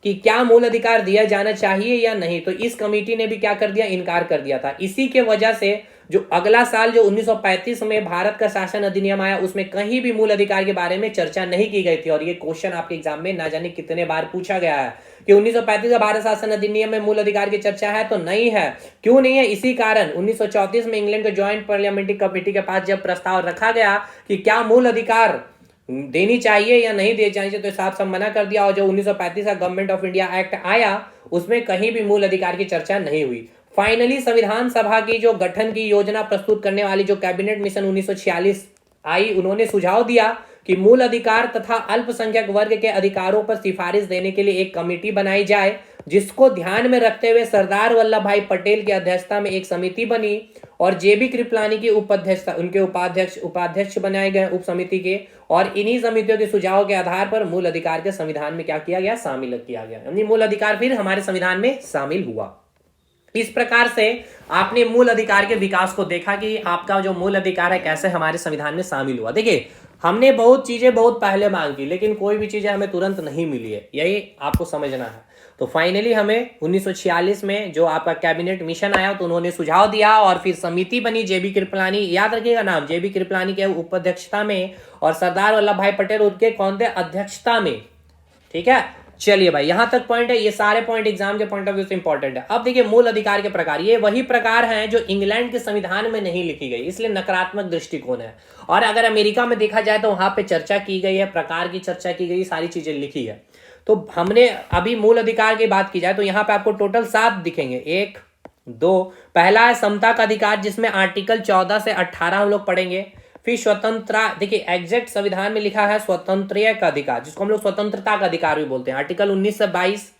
कि क्या मूल अधिकार दिया जाना चाहिए या नहीं। तो इस कमेटी ने भी क्या कर दिया, इनकार कर दिया था। इसी के वजह से जो अगला साल जो 1935 में भारत का शासन अधिनियम आया, उसमें कहीं भी मूल अधिकार के बारे में चर्चा नहीं की गई थी। और ये क्वेश्चन आपके एग्जाम में ना जाने कितने बार पूछा गया है कि 1935 का भारत शासन अधिनियम में मूल अधिकार की चर्चा है, तो नहीं है। क्यों नहीं है, इसी कारण 1934 में इंग्लैंड के ज्वाइंट पार्लियामेंट्री कमेटी के पास जब प्रस्ताव रखा गया कि क्या मूल अधिकार देनी चाहिए या नहीं देनी चाहिए, तो साफ साफ मना कर दिया। और जो 1935 का गवर्नमेंट ऑफ इंडिया एक्ट आया उसमें कहीं भी मूल अधिकार की चर्चा नहीं हुई। फाइनली संविधान सभा की जो गठन की योजना प्रस्तुत करने वाली जो कैबिनेट मिशन 1946 आई, उन्होंने सुझाव दिया कि मूल अधिकार तथा अल्पसंख्यक वर्ग के अधिकारों पर सिफारिश देने के लिए एक कमेटी बनाई जाए, जिसको ध्यान में रखते हुए सरदार वल्लभ भाई पटेल की अध्यक्षता में एक समिति बनी और जेबी कृपलानी की उपाध्यक्षता, उनके उपाध्यक्ष बनाए गए उप समिति के। और इन्हीं समितियों के सुझाव के आधार पर मूल अधिकार के संविधान में क्या किया गया, शामिल किया गया, यानी मूल अधिकार फिर हमारे संविधान में शामिल हुआ। इस प्रकार से आपने मूल अधिकार के विकास को देखा कि आपका जो मूल अधिकार है कैसे हमारे संविधान में शामिल हुआ। देखिए हमने बहुत चीजें बहुत पहले मांग की, लेकिन कोई भी चीजें हमें तुरंत नहीं मिली है, यही आपको समझना है। तो फाइनली हमें 1946 में जो आपका कैबिनेट मिशन आया तो उन्होंने सुझाव दिया और फिर समिति बनी जेबी कृपलानी, याद रखिएगा नाम, जेबी कृपलानी के उपाध्यक्षता में, और सरदार वल्लभ भाई पटेल उनके कौन थे, अध्यक्षता में। ठीक है, चलिए भाई, यहां तक पॉइंट है, ये सारे पॉइंट एग्जाम के पॉइंट ऑफ व्यू से इंपॉर्टेंट है। अब देखिए मूल अधिकार के प्रकार, ये वही प्रकार हैं जो इंग्लैंड के संविधान में नहीं लिखी गई, इसलिए नकारात्मक दृष्टिकोण है। और अगर अमेरिका में देखा जाए तो वहां पे चर्चा की गई है, प्रकार की चर्चा की गई, सारी चीजें लिखी है। तो हमने अभी मूल अधिकार की बात की जाए तो यहाँ पे आपको टोटल 7 दिखेंगे, 1 2। पहला है समता का अधिकार, जिसमें आर्टिकल 14 से 18 हम लोग पढ़ेंगे। फिर स्वतंत्रता, देखिए एग्जैक्ट संविधान में लिखा है स्वतंत्र का अधिकार, जिसको हम लोग स्वतंत्रता का अधिकार भी बोलते हैं, आर्टिकल 19 से 22।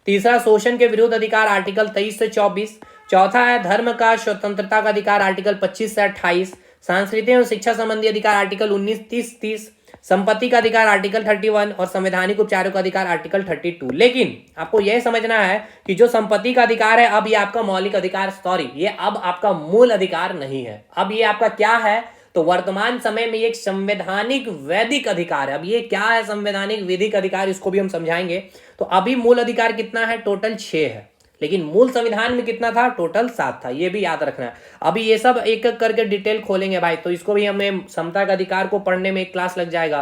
तीसरा शोषण के विरुद्ध अधिकार, आर्टिकल 23 से 24। चौथा है धर्म का स्वतंत्रता का अधिकार, आर्टिकल 25 से 28। सांस्कृतिक एवं शिक्षा संबंधी अधिकार, आर्टिकल 19, 30। संपत्ति का अधिकार, आर्टिकल 31। और संवैधानिक उपचारों का अधिकार, आर्टिकल 32। लेकिन आपको यह समझना है कि जो संपत्ति का अधिकार है, अब ये आपका मौलिक अधिकार, सॉरी, ये अब आपका मूल अधिकार नहीं है। अब ये आपका क्या है, तो वर्तमान समय में एक संवैधानिक वैधिक अधिकार है। अब ये क्या है संवैधानिक वैधिक अधिकार, इसको भी हम समझाएंगे। तो अभी मूल अधिकार कितना है, टोटल 6 है, लेकिन मूल संविधान में कितना था, टोटल 7 था, ये भी याद रखना है। अभी ये सब एक एक करके डिटेल खोलेंगे भाई, तो इसको भी हमें समता का अधिकार को पढ़ने में 1 क्लास लग जाएगा,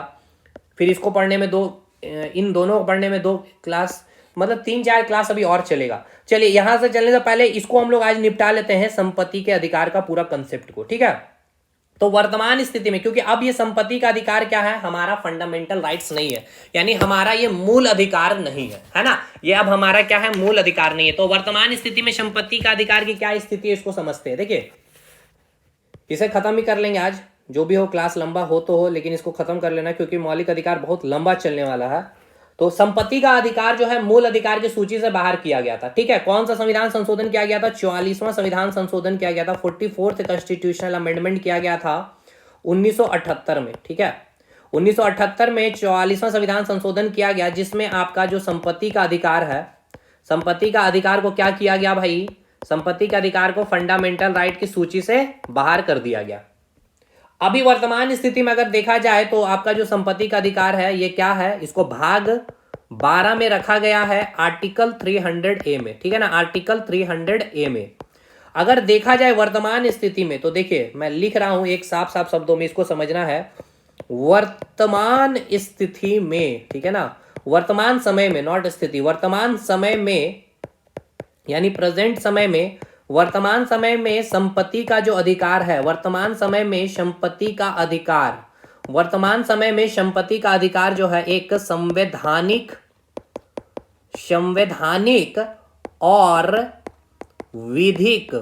फिर इसको पढ़ने में 2, इन दोनों को पढ़ने में 2 क्लास, मतलब 3-4 क्लास अभी और चलेगा। चलिए यहां से चलने से पहले इसको हम लोग आज निपटा लेते हैं, संपत्ति के अधिकार का पूरा कंसेप्ट को, ठीक है। तो वर्तमान स्थिति में, क्योंकि अब ये संपत्ति का अधिकार क्या है, हमारा फंडामेंटल राइट्स नहीं है, यानी हमारा ये मूल अधिकार नहीं है ना, ये अब हमारा क्या है, मूल अधिकार नहीं है। तो वर्तमान स्थिति में संपत्ति का अधिकार की क्या स्थिति है, इसको समझते हैं। देखिए इसे खत्म ही कर लेंगे आज, जो भी हो, क्लास लंबा हो तो हो, लेकिन इसको खत्म कर लेना, क्योंकि मौलिक अधिकार बहुत लंबा चलने वाला है। तो संपत्ति का अधिकार जो है मूल अधिकार की सूची से बाहर किया गया था, ठीक है। कौन सा संविधान संशोधन किया गया था, 44वां संविधान संशोधन किया गया था, 44th कॉन्स्टिट्यूशनल अमेंडमेंट किया गया था 1978 में, ठीक है। 1978 में 44वां संविधान संशोधन किया गया, जिसमें आपका जो संपत्ति का अधिकार है, संपत्ति का अधिकार को क्या किया गया भाई, संपत्ति के अधिकार को फंडामेंटल राइट की सूची से बाहर कर दिया गया। अभी वर्तमान स्थिति में अगर देखा जाए तो आपका जो संपत्ति का अधिकार है, ये क्या है, इसको भाग 12 में रखा गया है, आर्टिकल 300A में, ठीक है ना, आर्टिकल 300A में। अगर देखा जाए वर्तमान स्थिति में, तो देखिए मैं लिख रहा हूं एक साफ साफ शब्दों में, इसको समझना है। वर्तमान स्थिति में, ठीक है ना, वर्तमान समय में, नॉट स्थिति, वर्तमान समय में, यानी प्रेजेंट समय में, वर्तमान समय में संपत्ति का जो अधिकार है, वर्तमान समय में संपत्ति का अधिकार, वर्तमान समय में संपत्ति का अधिकार जो है एक संवैधानिक और विधिक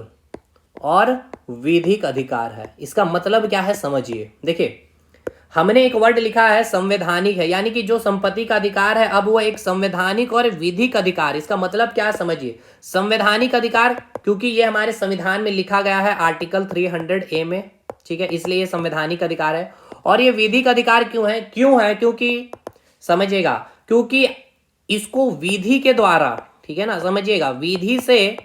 अधिकार है। इसका मतलब क्या है समझिए। देखिए हमने एक वर्ड लिखा है संवैधानिक है, यानी कि जो संपत्ति का अधिकार है अब वो एक संवैधानिक और विधिक अधिकार। इसका मतलब क्या है समझिए। संवैधानिक अधिकार क्योंकि ये हमारे संविधान में लिखा गया है आर्टिकल 300A में, ठीक है, इसलिए ये संवैधानिक अधिकार है। और ये विधिक अधिकार क्यों है, क्योंकि समझिएगा, क्योंकि इसको विधि के द्वारा, ठीक है ना, समझिएगा, विधि से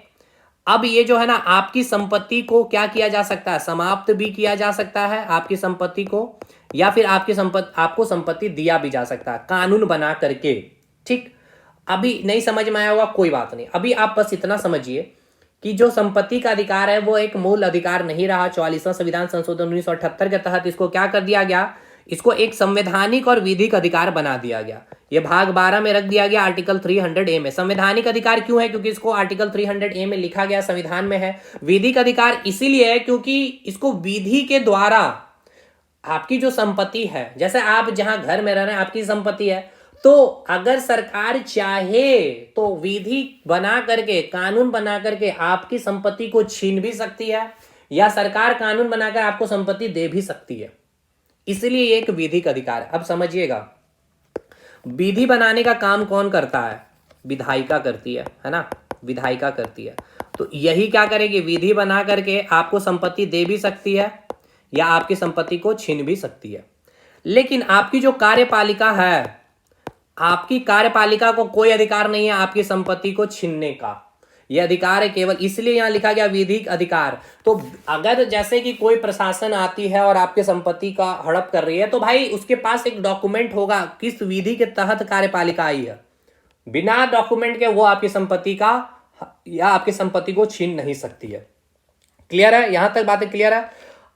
अब ये जो है ना आपकी संपत्ति को क्या किया जा सकता है, समाप्त भी किया जा सकता है आपकी संपत्ति को, या फिर आपको संपत्ति दिया भी जा सकता है कानून बना करके, ठीक। अभी नहीं समझ में आया होगा, कोई बात नहीं, अभी आप बस इतना समझिए कि जो संपत्ति का अधिकार है वो एक मूल अधिकार नहीं रहा। 44वां संविधान संशोधन 1978 के तहत इसको क्या कर दिया गया, इसको एक संवैधानिक और विधिक अधिकार बना दिया गया। ये भाग 12 में रख दिया गया आर्टिकल 300A में। संवैधानिक अधिकार क्यों है, क्योंकि इसको आर्टिकल 300A में लिखा गया, संविधान में है। विधिक अधिकार इसीलिए है क्योंकि इसको विधि के द्वारा आपकी जो संपत्ति है, जैसे आप जहां घर में रह रहे हैं आपकी संपत्ति है, तो अगर सरकार चाहे तो विधि बना करके, कानून बना करके आपकी संपत्ति को छीन भी सकती है, या सरकार कानून बनाकर आपको संपत्ति दे भी सकती है। इसलिए एक विधिक अधिकार है। अब समझिएगा, विधि बनाने का काम कौन करता है, विधायिका करती है ना, विधायिका करती है। तो यही क्या करेगी, विधि बना करके आपको संपत्ति दे भी सकती है या आपकी संपत्ति को छीन भी सकती है। लेकिन आपकी जो कार्यपालिका है, आपकी कार्यपालिका को कोई अधिकार नहीं है आपकी संपत्ति को छीनने का। यह अधिकार है केवल, इसलिए यहां लिखा गया विधिक अधिकार। तो अगर जैसे कि कोई प्रशासन आती है और आपके संपत्ति का हड़प कर रही है, तो भाई उसके पास एक डॉक्यूमेंट होगा किस विधि के तहत कार्यपालिका आई है। बिना डॉक्यूमेंट के वो आपकी संपत्ति का या आपकी संपत्ति को छीन नहीं सकती है। क्लियर है, यहां तक बातें क्लियर है।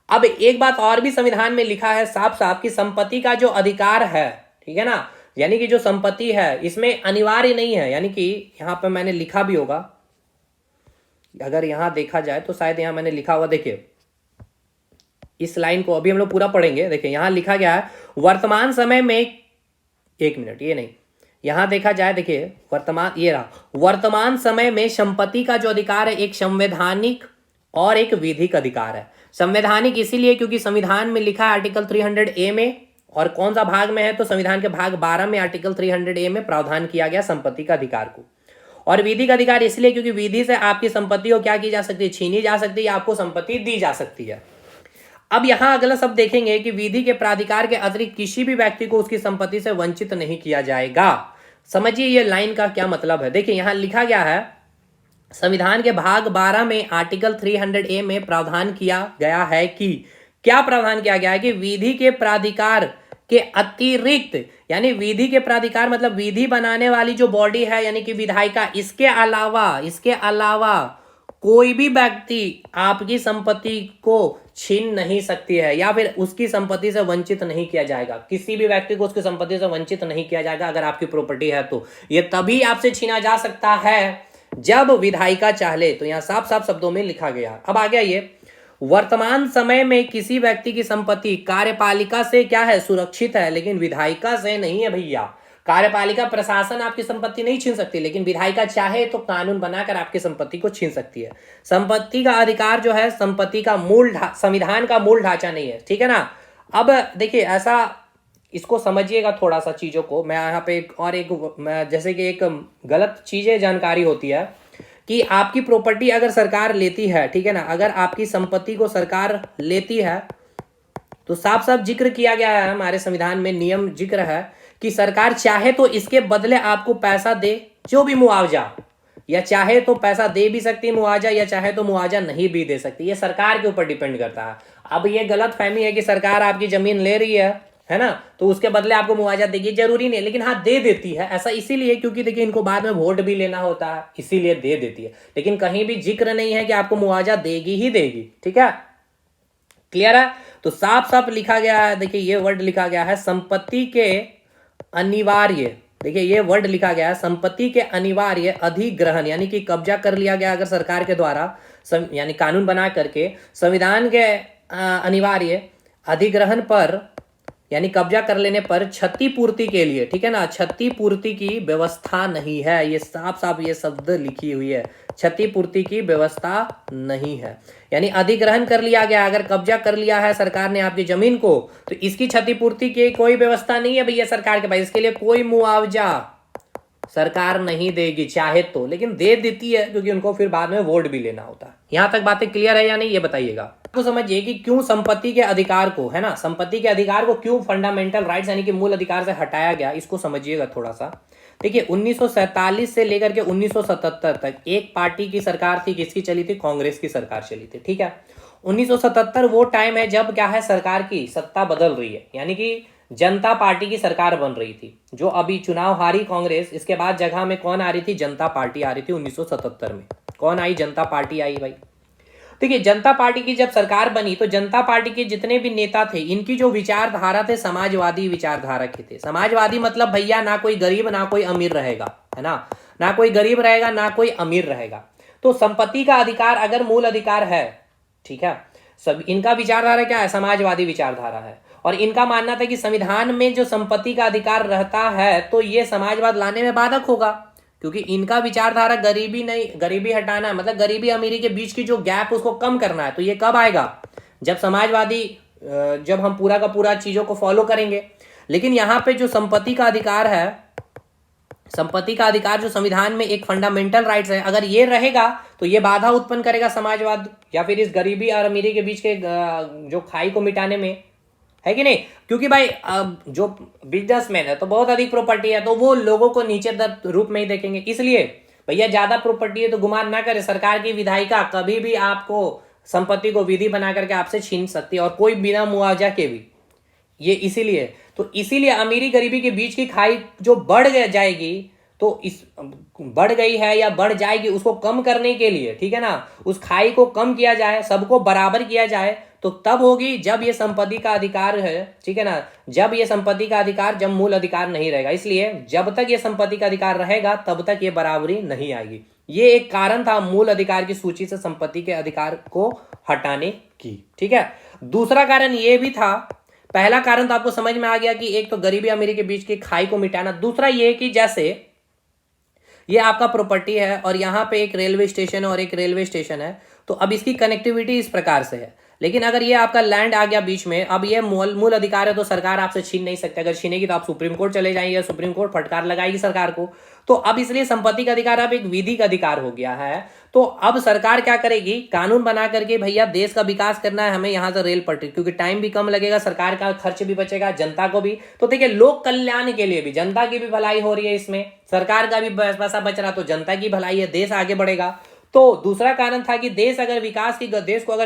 अब एक बात और भी संविधान में लिखा है साफ साफ कि संपत्ति का जो अधिकार है, ठीक है ना, यानी कि जो संपत्ति है इसमें अनिवार्य नहीं है, यानी कि यहां पर मैंने लिखा भी होगा, अगर यहां देखा जाए तो शायद यहां मैंने लिखा हुआ, देखिए इस लाइन को अभी हम लोग पूरा पढ़ेंगे। देखिए यहां लिखा गया है वर्तमान समय में, एक मिनट, ये नहीं, यहां देखा जाए, देखिए वर्तमान, ये रहा, वर्तमान समय में संपत्ति का जो अधिकार है एक संवैधानिक और एक विधिक अधिकार है। संवैधानिक इसीलिए क्योंकि संविधान में लिखा है आर्टिकल 300A में, और कौन सा भाग में है तो संविधान के भाग 12 में आर्टिकल 300A में प्रावधान किया गया संपत्ति का अधिकार को। और विधिक अधिकार इसलिए क्योंकि विधि से आपकी संपत्ति को क्या की जा सकती है, छीनी जा सकती है, आपको संपत्ति दी जा सकती है। अब यहां अगला शब्द देखेंगे कि विधि के प्राधिकार के अतिरिक्त किसी भी व्यक्ति को उसकी संपत्ति से वंचित नहीं किया जाएगा। समझिए ये लाइन का क्या मतलब है। देखिए यहां लिखा गया है संविधान के भाग 12 में आर्टिकल 300A में प्रावधान किया गया है कि, क्या प्रावधान किया गया है कि विधि के प्राधिकार के अतिरिक्त, यानी विधि के प्राधिकार मतलब विधि बनाने वाली जो बॉडी है यानी कि विधायिका, इसके अलावा कोई भी व्यक्ति आपकी संपत्ति को छीन नहीं सकती है या फिर उसकी संपत्ति से वंचित नहीं किया जाएगा। किसी भी व्यक्ति को उसकी संपत्ति से वंचित नहीं किया जाएगा अगर आपकी प्रॉपर्टी है तो। ये तभी आपसे छीना जा सकता है जब विधायिका चाहे, तो यहां साफ साफ शब्दों में लिखा गया। अब आ गया ये, वर्तमान समय में किसी व्यक्ति की संपत्ति कार्यपालिका से क्या है, सुरक्षित है, लेकिन विधायिका से नहीं है भैया। कार्यपालिका प्रशासन आपकी संपत्ति नहीं छीन सकती, लेकिन विधायिका चाहे तो कानून बनाकर आपकी संपत्ति को छीन सकती है। संपत्ति का अधिकार जो है संपत्ति का संविधान का मूल ढांचा नहीं है, ठीक है ना। अब देखिए ऐसा, इसको समझिएगा थोड़ा सा चीजों को। मैं यहाँ पे जैसे कि एक गलत चीजें जानकारी होती है कि आपकी प्रॉपर्टी अगर सरकार लेती है, ठीक है ना, अगर आपकी संपत्ति को सरकार लेती है तो साफ साफ जिक्र किया गया है, हमारे संविधान में नियम जिक्र है कि सरकार चाहे तो इसके बदले आपको पैसा दे, जो भी मुआवजा, या चाहे तो पैसा दे भी सकती है मुआवजा, या चाहे तो मुआवजा नहीं भी दे सकती। ये सरकार के ऊपर डिपेंड करता है। अब ये गलत फहमी है कि सरकार आपकी जमीन ले रही है ना, तो उसके बदले आपको मुआवजा देगी, जरूरी नहीं, लेकिन हाँ दे देती है। ऐसा इसीलिए क्योंकि देखिए इनको बाद में वोट भी लेना होता है, इसीलिए दे देती है, लेकिन कहीं भी जिक्र नहीं है कि आपको मुआवजा देगी ही देगी, ठीक है, क्लियर है। तो साफ साफ लिखा गया है, देखिए ये वर्ड लिखा गया है संपत्ति के अनिवार्य, देखिए ये वर्ड लिखा गया है संपत्ति के अनिवार्य अधिग्रहण, यानी कि कब्जा कर लिया गया अगर सरकार के द्वारा, यानी कानून बना करके संविधान के अनिवार्य अधिग्रहण पर, यानी कब्जा कर लेने पर क्षतिपूर्ति के लिए, ठीक है ना, क्षतिपूर्ति की व्यवस्था नहीं है। ये साफ साफ ये शब्द लिखी हुई है, क्षतिपूर्ति की व्यवस्था नहीं है। यानी अधिग्रहण कर लिया गया, अगर कब्जा कर लिया है सरकार ने आपकी जमीन को, तो इसकी क्षतिपूर्ति की कोई व्यवस्था नहीं है भैया सरकार के पास। इसके लिए कोई मुआवजा सरकार नहीं देगी चाहे तो, लेकिन दे देती है क्योंकि उनको फिर बाद में वोट भी लेना होता है। यहां तक बातें क्लियर है या नहीं, ये बताइएगा। आपको समझिए कि क्यों संपत्ति के अधिकार को, है ना, संपत्ति के अधिकार को क्यों फंडामेंटल राइट्स यानी कि मूल अधिकार से हटाया गया, इसको समझिएगा थोड़ा सा। देखिए 1947 से लेकर के 1977 तक एक पार्टी की सरकार थी, किसकी चली थी, कांग्रेस की सरकार चली थी, ठीक है। 1977 वो टाइम है जब क्या है, सरकार की सत्ता बदल रही है, यानी कि जनता पार्टी की सरकार बन रही थी। जो अभी चुनाव हारी कांग्रेस, इसके बाद जगह में कौन आ रही थी, जनता पार्टी आ रही थी। 1977 में कौन आई, जनता पार्टी आई भाई। देखिए जनता पार्टी की जब सरकार बनी तो जनता पार्टी के जितने भी नेता थे, इनकी जो विचारधारा थे समाजवादी विचारधारा के थे। समाजवादी मतलब भैया ना कोई गरीब ना कोई अमीर रहेगा, है ना कोई गरीब रहेगा ना कोई अमीर रहेगा। तो संपत्ति का अधिकार अगर मूल अधिकार है, ठीक है, सब इनका विचारधारा क्या है, समाजवादी विचारधारा है। और इनका मानना था कि संविधान में जो संपत्ति का अधिकार रहता है तो ये समाजवाद लाने में बाधक होगा, क्योंकि इनका विचारधारा गरीबी नहीं, गरीबी हटाना है, मतलब गरीबी अमीरी के बीच की जो गैप उसको कम करना है। तो ये कब आएगा, जब समाजवादी, जब हम पूरा का पूरा चीजों को फॉलो करेंगे। लेकिन यहाँ पे जो संपत्ति का अधिकार है, संपत्ति का अधिकार जो संविधान में एक फंडामेंटल राइट्स है, अगर ये रहेगा तो ये बाधा उत्पन्न करेगा समाजवाद या फिर इस गरीबी और अमीरी के बीच के जो खाई को मिटाने में, है कि नहीं। क्योंकि भाई जो बिजनेसमैन है तो बहुत अधिक प्रॉपर्टी है, तो वो लोगों को नीचे रूप में ही देखेंगे। इसलिए भैया ज्यादा प्रॉपर्टी है तो गुमान ना करे, सरकार की विधायिका कभी भी आपको संपत्ति को विधि बना करके आपसे छीन सकती है, और कोई बिना मुआवजा के भी। ये इसीलिए अमीरी गरीबी के बीच की खाई जो बढ़ जाएगी, तो इस बढ़ गई है या बढ़ जाएगी, उसको कम करने के लिए, ठीक है ना, उस खाई को कम किया जाए, सबको बराबर किया जाए, तो तब होगी जब ये संपत्ति का अधिकार है, ठीक है ना, जब ये संपत्ति का अधिकार, जब मूल अधिकार नहीं रहेगा। इसलिए जब तक ये संपत्ति का अधिकार रहेगा तब तक ये बराबरी नहीं आएगी। ये एक कारण था मूल अधिकार की सूची से संपत्ति के अधिकार को हटाने की, ठीक है। दूसरा कारण ये भी था, पहला कारण तो आपको समझ में आ गया कि एक तो गरीबी अमीरी के बीच की खाई को मिटाना, दूसरा ये कि जैसे ये आपका प्रॉपर्टी है और यहाँ पे एक रेलवे स्टेशन और एक रेलवे स्टेशन है, तो अब इसकी कनेक्टिविटी इस प्रकार से है। लेकिन अगर ये आपका लैंड आ गया बीच में, अब ये मूल अधिकार है तो सरकार आपसे छीन नहीं सकती। अगर छीनेगी तो आप सुप्रीम कोर्ट चले जाएंगे, सुप्रीम कोर्ट फटकार लगाएगी सरकार को। तो अब इसलिए संपत्ति का अधिकार अब एक विधिक अधिकार हो गया है। तो अब सरकार क्या करेगी, कानून बना करके भैया देश का विकास करना है हमें, यहाँ से रेल पटरी, क्योंकि टाइम भी कम लगेगा, सरकार का खर्च भी बचेगा, जनता को भी। तो देखिए लोक कल्याण के लिए भी, जनता की भी भलाई हो रही है इसमें, सरकार का भी पैसा बच रहा, तो जनता की भलाई है, देश आगे बढ़ेगा। तो दूसरा कारण था कि देश को अगर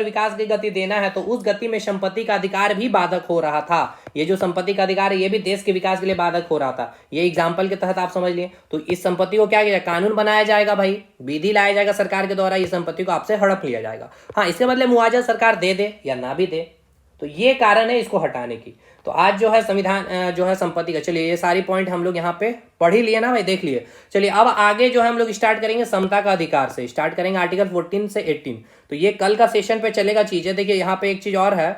विकास की गति देना है तो उस गति में संपत्ति का अधिकार भी बाधक हो रहा था। ये जो संपत्ति का अधिकार है ये भी देश के विकास के लिए बाधक हो रहा था। ये एग्जांपल के तहत आप समझ लिए। तो इस संपत्ति को क्या किया, कानून बनाया जाएगा भाई, विधि लाया जाएगा सरकार के द्वारा, इस संपत्ति को आपसे हड़प लिया जाएगा। हाँ, इसके बदले मुआवजा सरकार दे या ना भी दे। तो ये कारण है इसको हटाने की। तो आज जो है संविधान जो है संपत्ति का, चलिए ये सारी पॉइंट हम लोग यहाँ पे पढ़ ही लिए ना भाई, देख लिए। चलिए अब आगे जो है हम लोग स्टार्ट करेंगे समता का अधिकार से, स्टार्ट करेंगे आर्टिकल 14 से 18। तो ये कल का सेशन पे चलेगा चीजें। देखिए यहाँ पे एक चीज और है,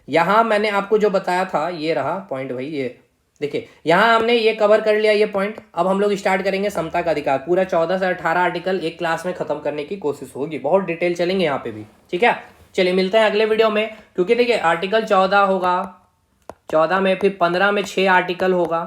यहाँ मैंने आपको जो बताया था ये रहा पॉइंट भाई, ये देखिए यहाँ हमने ये कवर कर लिया ये पॉइंट। अब हम लोग स्टार्ट करेंगे समता का अधिकार, पूरा 14 से 18 आर्टिकल एक क्लास में खत्म करने की कोशिश होगी, बहुत डिटेल चलेंगे यहाँ पे भी, ठीक है। चलिए मिलते हैं अगले वीडियो में, क्योंकि देखिए आर्टिकल 14 होगा, 14 में, फिर 15 में 6 आर्टिकल होगा,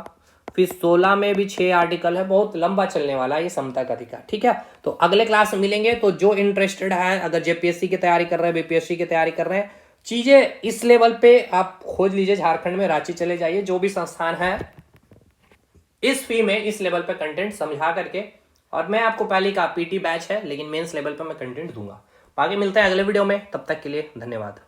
फिर 16 में भी 6 आर्टिकल है, बहुत लंबा चलने वाला है ये समता का अधिकार, ठीक है। तो अगले क्लास में मिलेंगे। तो जो इंटरेस्टेड है, अगर जेपीएससी की तैयारी कर रहे हैं, बीपीएससी की तैयारी कर रहे हैं, चीजें इस लेवल पे आप खोज लीजिए, झारखंड में रांची चले जाइए, जो भी संस्थान है इस फी में इस लेवल पे कंटेंट समझा करके, और मैं आपको पहले का पीटी बैच है लेकिन मेंस लेवल पे मैं कंटेंट दूंगा। बाकी मिलते हैं अगले वीडियो में, तब तक के लिए धन्यवाद।